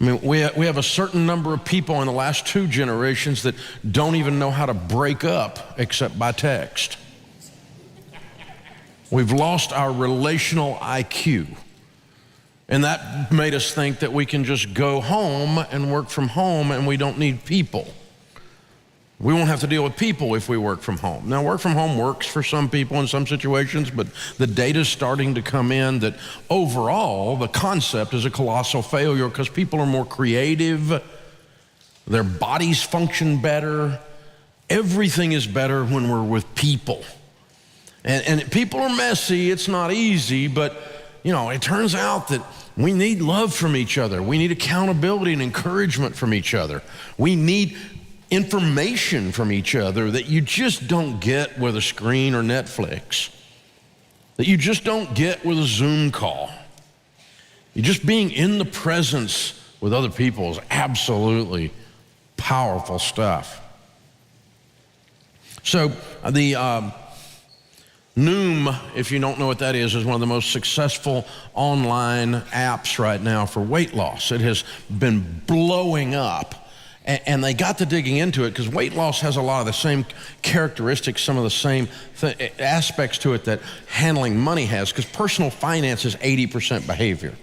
I mean, we have a certain number of people in the last 2 generations that don't even know how to break up except by text. We've lost our relational IQ. And that made us think that we can just go home and work from home and we don't need people. We won't have to deal with people if we work from home. Now, work from home works for some people in some situations, but the data's starting to come in that overall, the concept is a colossal failure because people are more creative, their bodies function better, everything is better when we're with people. And people are messy, it's not easy, but you know, it turns out that we need love from each other. We need accountability and encouragement from each other. We need information from each other that you just don't get with a screen or Netflix, that you just don't get with a Zoom call. You're just being in the presence with other people is absolutely powerful stuff. So the Noom, if you don't know what that is one of the most successful online apps right now for weight loss. It has been blowing up. And they got to digging into it because weight loss has a lot of the same characteristics, some of the same aspects to it that handling money has, because personal finance is 80% behavior.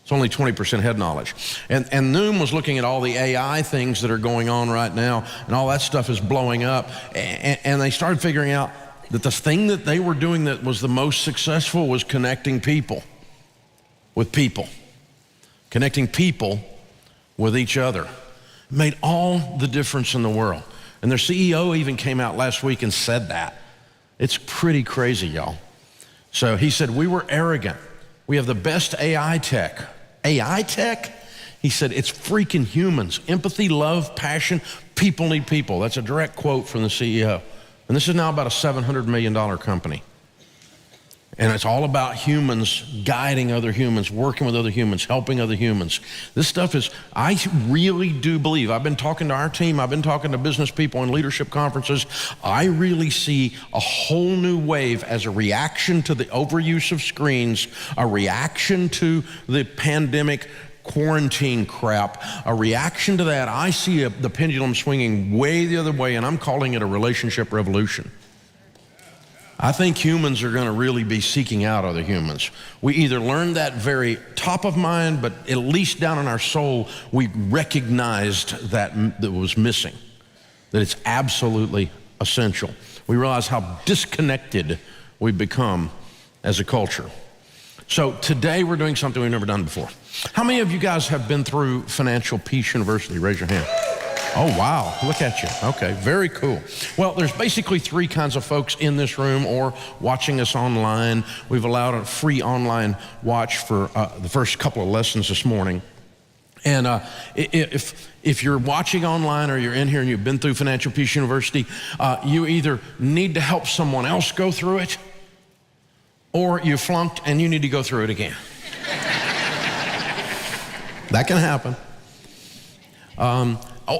It's only 20% head knowledge. And Noom was looking at all the AI things that are going on right now, and all that stuff is blowing up. And they started figuring out that the thing that they were doing that was the most successful was connecting people with people. Connecting people with each other. Made all the difference in the world. And their CEO even came out last week and said that. It's pretty crazy, y'all. So he said, we were arrogant. We have the best AI tech. AI tech? He said, it's freaking humans. Empathy, love, passion. People need people. That's a direct quote from the CEO. And this is now about a $700 million company. And it's all about humans guiding other humans, working with other humans, helping other humans. This stuff is, I really do believe, I've been talking to our team, I've been talking to business people in leadership conferences. I really see a whole new wave as a reaction to the overuse of screens, a reaction to the pandemic quarantine crap, a reaction to that. I see the pendulum swinging way the other way, and I'm calling it a relationship revolution. I think humans are going to really be seeking out other humans. We either learned that very top of mind, but at least down in our soul, we recognized that was missing, that it's absolutely essential. We realize how disconnected we've become as a culture. So today we're doing something we've never done before. How many of you guys have been through Financial Peace University? Raise your hand. Oh, wow, look at you. Okay, very cool. Well, there's basically three kinds of folks in this room or watching us online. We've allowed a free online watch for the first couple of lessons this morning. And if you're watching online or you're in here and you've been through Financial Peace University, you either need to help someone else go through it, or you flunked and you need to go through it again. That can happen.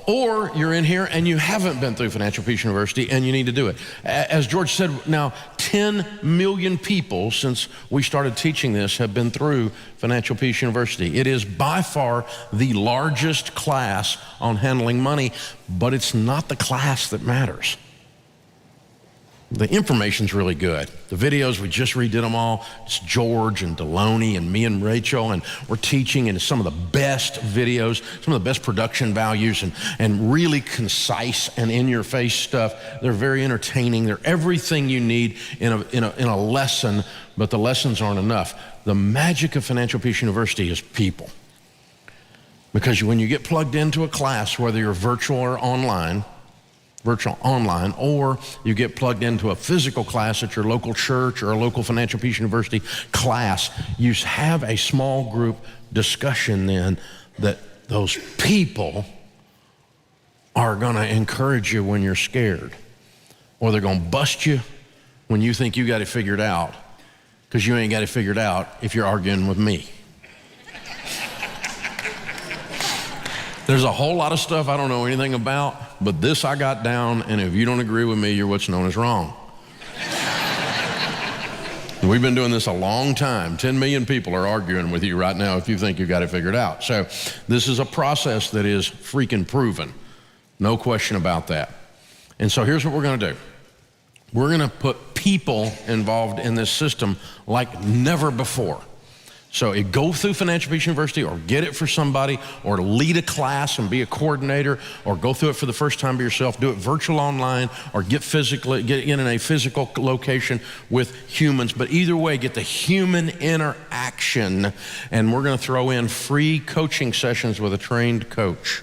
Or you're in here and you haven't been through Financial Peace University and you need to do it. As George said, now 10 million people since we started teaching this have been through Financial Peace University. It is by far the largest class on handling money, but it's not the class that matters. The information's really good. The videos, we just redid them all. It's George and Deloney and me and Rachel, and we're teaching, and it's some of the best videos, some of the best production values, and really concise and in-your-face stuff. They're very entertaining. They're everything you need in a lesson, but the lessons aren't enough. The magic of Financial Peace University is people. Because when you get plugged into a class, whether you're virtual or online, or you get plugged into a physical class at your local church or a local Financial Peace University class, you have a small group discussion then that those people are going to encourage you when you're scared, or they're going to bust you when you think you got it figured out, because you ain't got it figured out if you're arguing with me. There's a whole lot of stuff I don't know anything about, but this I got down, and if you don't agree with me, you're what's known as wrong. We've been doing this a long time. 10 million people are arguing with you right now if you think you got it figured out. So this is a process that is freaking proven. No question about that. And so here's what we're going to do. We're going to put people involved in this system like never before. So go through Financial Peace University, or get it for somebody, or lead a class and be a coordinator, or go through it for the first time by yourself, do it virtual online, or get in a physical location with humans. But either way, get the human interaction, and we're gonna throw in free coaching sessions with a trained coach.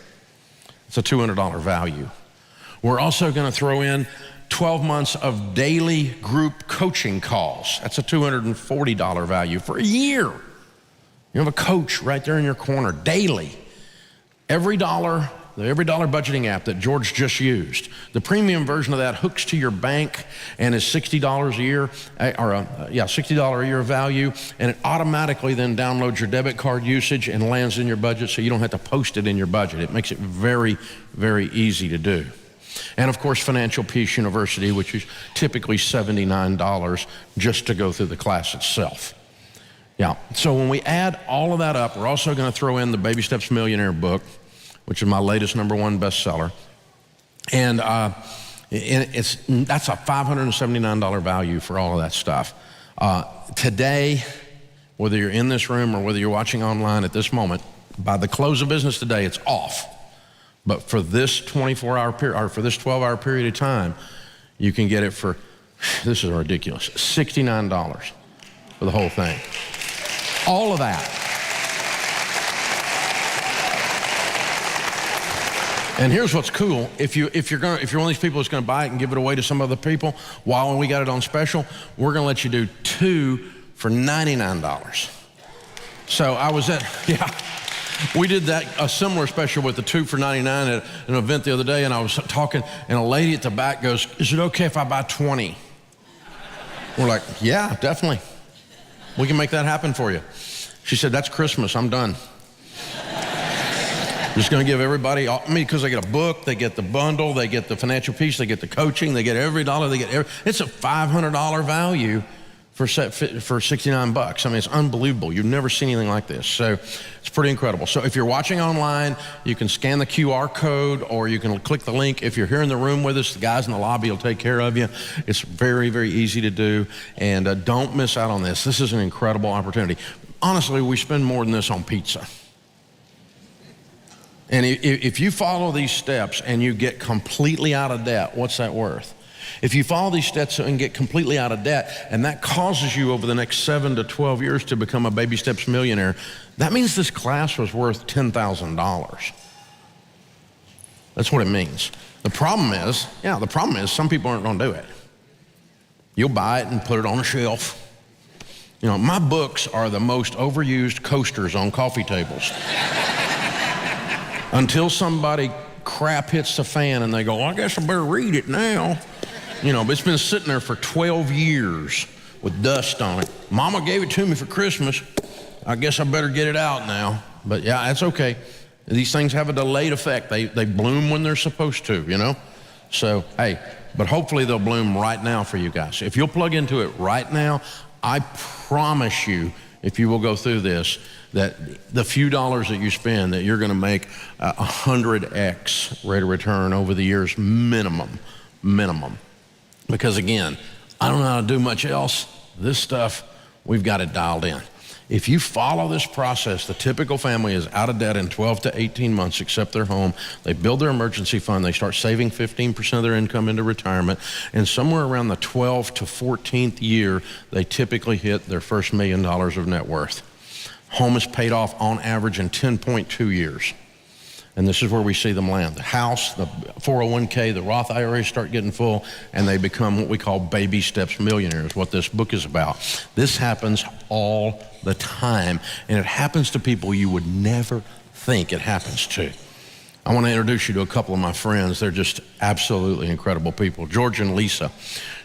It's a $200 value. We're also gonna throw in 12 months of daily group coaching calls. That's a $240 value for a year. You have a coach right there in your corner daily. Every dollar the Every Dollar budgeting app that George just used, the premium version of that hooks to your bank and is $60 a year, $60 a year value, and it automatically then downloads your debit card usage and lands in your budget, so you don't have to post it in your budget. It makes it very, very easy to do. And of course, Financial Peace University, which is typically $79 just to go through the class itself. Yeah, so when we add all of that up, we're also going to throw in the Baby Steps Millionaire book, which is my latest #1 bestseller. And that's a $579 value for all of that stuff. Today, whether you're in this room or whether you're watching online at this moment, by the close of business today, it's off. But for this 24-hour period, or for this 12-hour period of time, you can get it for, this is ridiculous, $69 for the whole thing. All of that. And here's what's cool. If you're one of these people that's going to buy it and give it away to some other people while we got it on special, we're going to let you do 2 for $99. So I was we did a similar special with the 2 for $99 at an event the other day, and I was talking, and a lady at the back goes, "Is it okay if I buy 20? We're like, "Yeah, definitely. We can make that happen for you." She said, "That's Christmas, I'm done." Just gonna give everybody, because they get a book, they get the bundle, they get the financial piece, they get the coaching, they get every dollar, it's a $500 value for $69. I mean, it's unbelievable. You've never seen anything like this. So it's pretty incredible. So if you're watching online, you can scan the QR code or you can click the link. If you're here in the room with us, the guys in the lobby will take care of you. It's very, very easy to do. And don't miss out on this. This is an incredible opportunity. Honestly, we spend more than this on pizza. And if you follow these steps and you get completely out of debt, what's that worth? If you follow these steps and get completely out of debt, and that causes you over the next 7 to 12 years to become a Baby Steps millionaire, that means this class was worth $10,000. That's what it means. The problem is some people aren't gonna do it. You'll buy it and put it on a shelf. You know, my books are the most overused coasters on coffee tables. Until somebody crap hits the fan and they go, "Well, I guess I better read it now." You know, but it's been sitting there for 12 years with dust on it. Mama gave it to me for Christmas. I guess I better get it out now. But yeah, that's okay. These things have a delayed effect. They bloom when they're supposed to, you know? So, hey, but hopefully they'll bloom right now for you guys. If you'll plug into it right now, I promise you, if you will go through this, that the few dollars that you spend, that you're gonna make 100x rate of return over the years minimum. Because again, I don't know how to do much else. This stuff, we've got it dialed in. If you follow this process, the typical family is out of debt in 12 to 18 months, except their home. They build their emergency fund. They start saving 15% of their income into retirement. And somewhere around the 12th to 14th year, they typically hit their first $1 million of net worth. Home is paid off on average in 10.2 years. And this is where we see them land. The house, the 401k, the Roth IRAs start getting full, and they become what we call Baby Steps millionaires, what this book is about. This happens all the time, and it happens to people you would never think it happens to. I want to introduce you to a couple of my friends. They're just absolutely incredible people. George and Lisa.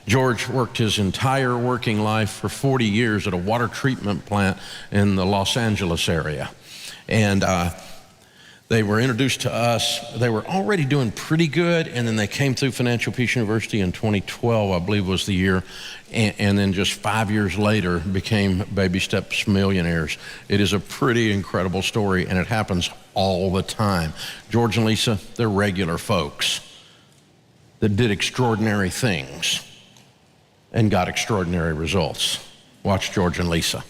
George worked his entire working life for 40 years at a water treatment plant in the Los Angeles area. And they were introduced to us. They were already doing pretty good, and then they came through Financial Peace University in 2012, I believe was the year, and then just 5 years later became Baby Steps millionaires. It is a pretty incredible story, and it happens all the time. George and Lisa, they're regular folks that did extraordinary things and got extraordinary results. Watch George and Lisa.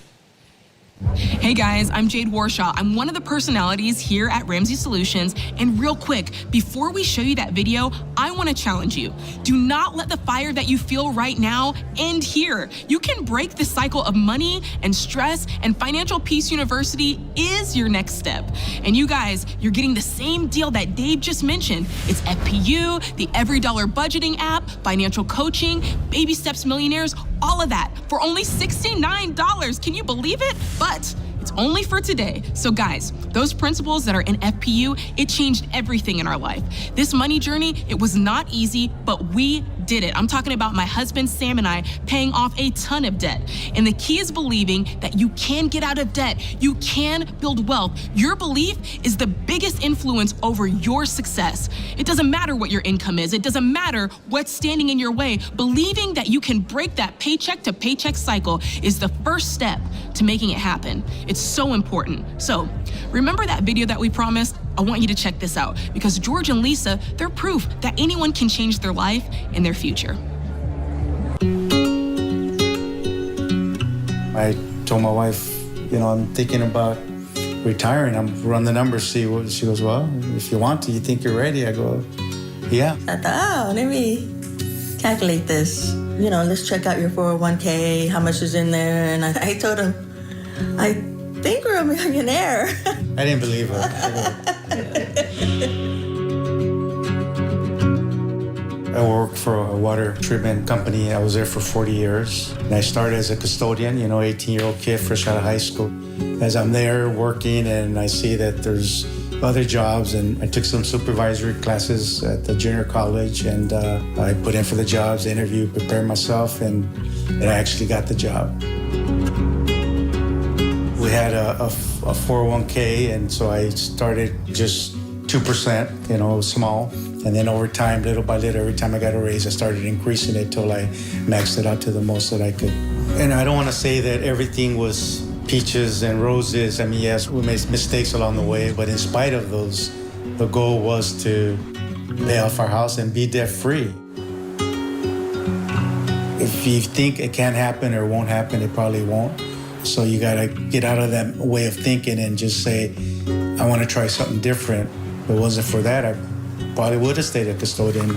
Hey guys, I'm Jade Warshaw. I'm one of the personalities here at Ramsay Solutions. And real quick, before we show you that video, I want to challenge you. Do not let the fire that you feel right now end here. You can break the cycle of money and stress, and Financial Peace University is your next step. And you guys, you're getting the same deal that Dave just mentioned. It's FPU, the Every Dollar budgeting app, financial coaching, Baby Steps millionaires, all of that for only $69. Can you believe it? But it's only for today. So guys, those principles that are in FPU, it changed everything in our life. This money journey, it was not easy, but we did it. I'm talking about my husband, Sam, and I paying off a ton of debt. And the key is believing that you can get out of debt. You can build wealth. Your belief is the biggest influence over your success. It doesn't matter what your income is. It doesn't matter what's standing in your way. Believing that you can break that paycheck to paycheck cycle is the first step to making it happen. It's so important. So remember that video that we promised? I want you to check this out because George and Lisa, they're proof that anyone can change their life and their future. I told my wife, I'm thinking about retiring. I'm run the numbers, see what she goes, well, if you want to, you think you're ready? I go, yeah. I thought, let me calculate this. Let's check out your 401k, how much is in there. And I told him, I think we're a millionaire. I didn't believe her. I worked for a water treatment company. I was there for 40 years. And I started as a custodian, 18-year-old kid fresh out of high school. As I'm there working and I see that there's other jobs, and I took some supervisory classes at the junior college, and I put in for the jobs, interviewed, prepared myself, and I actually got the job. We had a 401k, and so I started just 2%, small. And then over time, little by little, every time I got a raise, I started increasing it till I maxed it out to the most that I could. And I don't want to say that everything was peaches and roses. I mean, yes, we made mistakes along the way, but in spite of those, the goal was to pay off our house and be debt-free. If you think it can't happen or won't happen, it probably won't. So you gotta get out of that way of thinking and just say, I wanna try something different. If it wasn't for that, I probably would have stayed a custodian.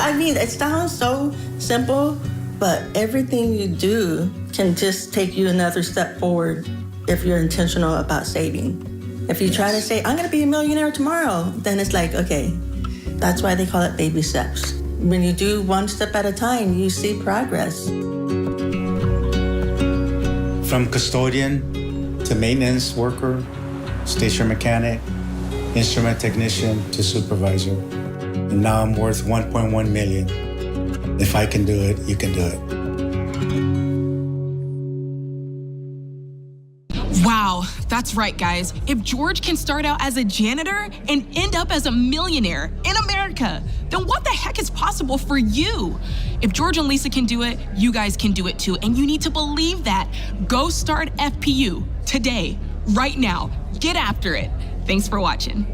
I mean, it sounds so simple, but everything you do can just take you another step forward if you're intentional about saving. If you try to say, I'm gonna be a millionaire tomorrow, then it's like, okay, that's why they call it baby steps. When you do one step at a time, you see progress. From custodian to maintenance worker, station mechanic, instrument technician to supervisor. And now I'm worth $1.1 million. If I can do it, you can do it. Wow, that's right, guys. If George can start out as a janitor and end up as a millionaire in America, then what the heck is possible for you? If George and Lisa can do it, you guys can do it too. And you need to believe that. Go start FPU today, right now. Get after it. Thanks for watching.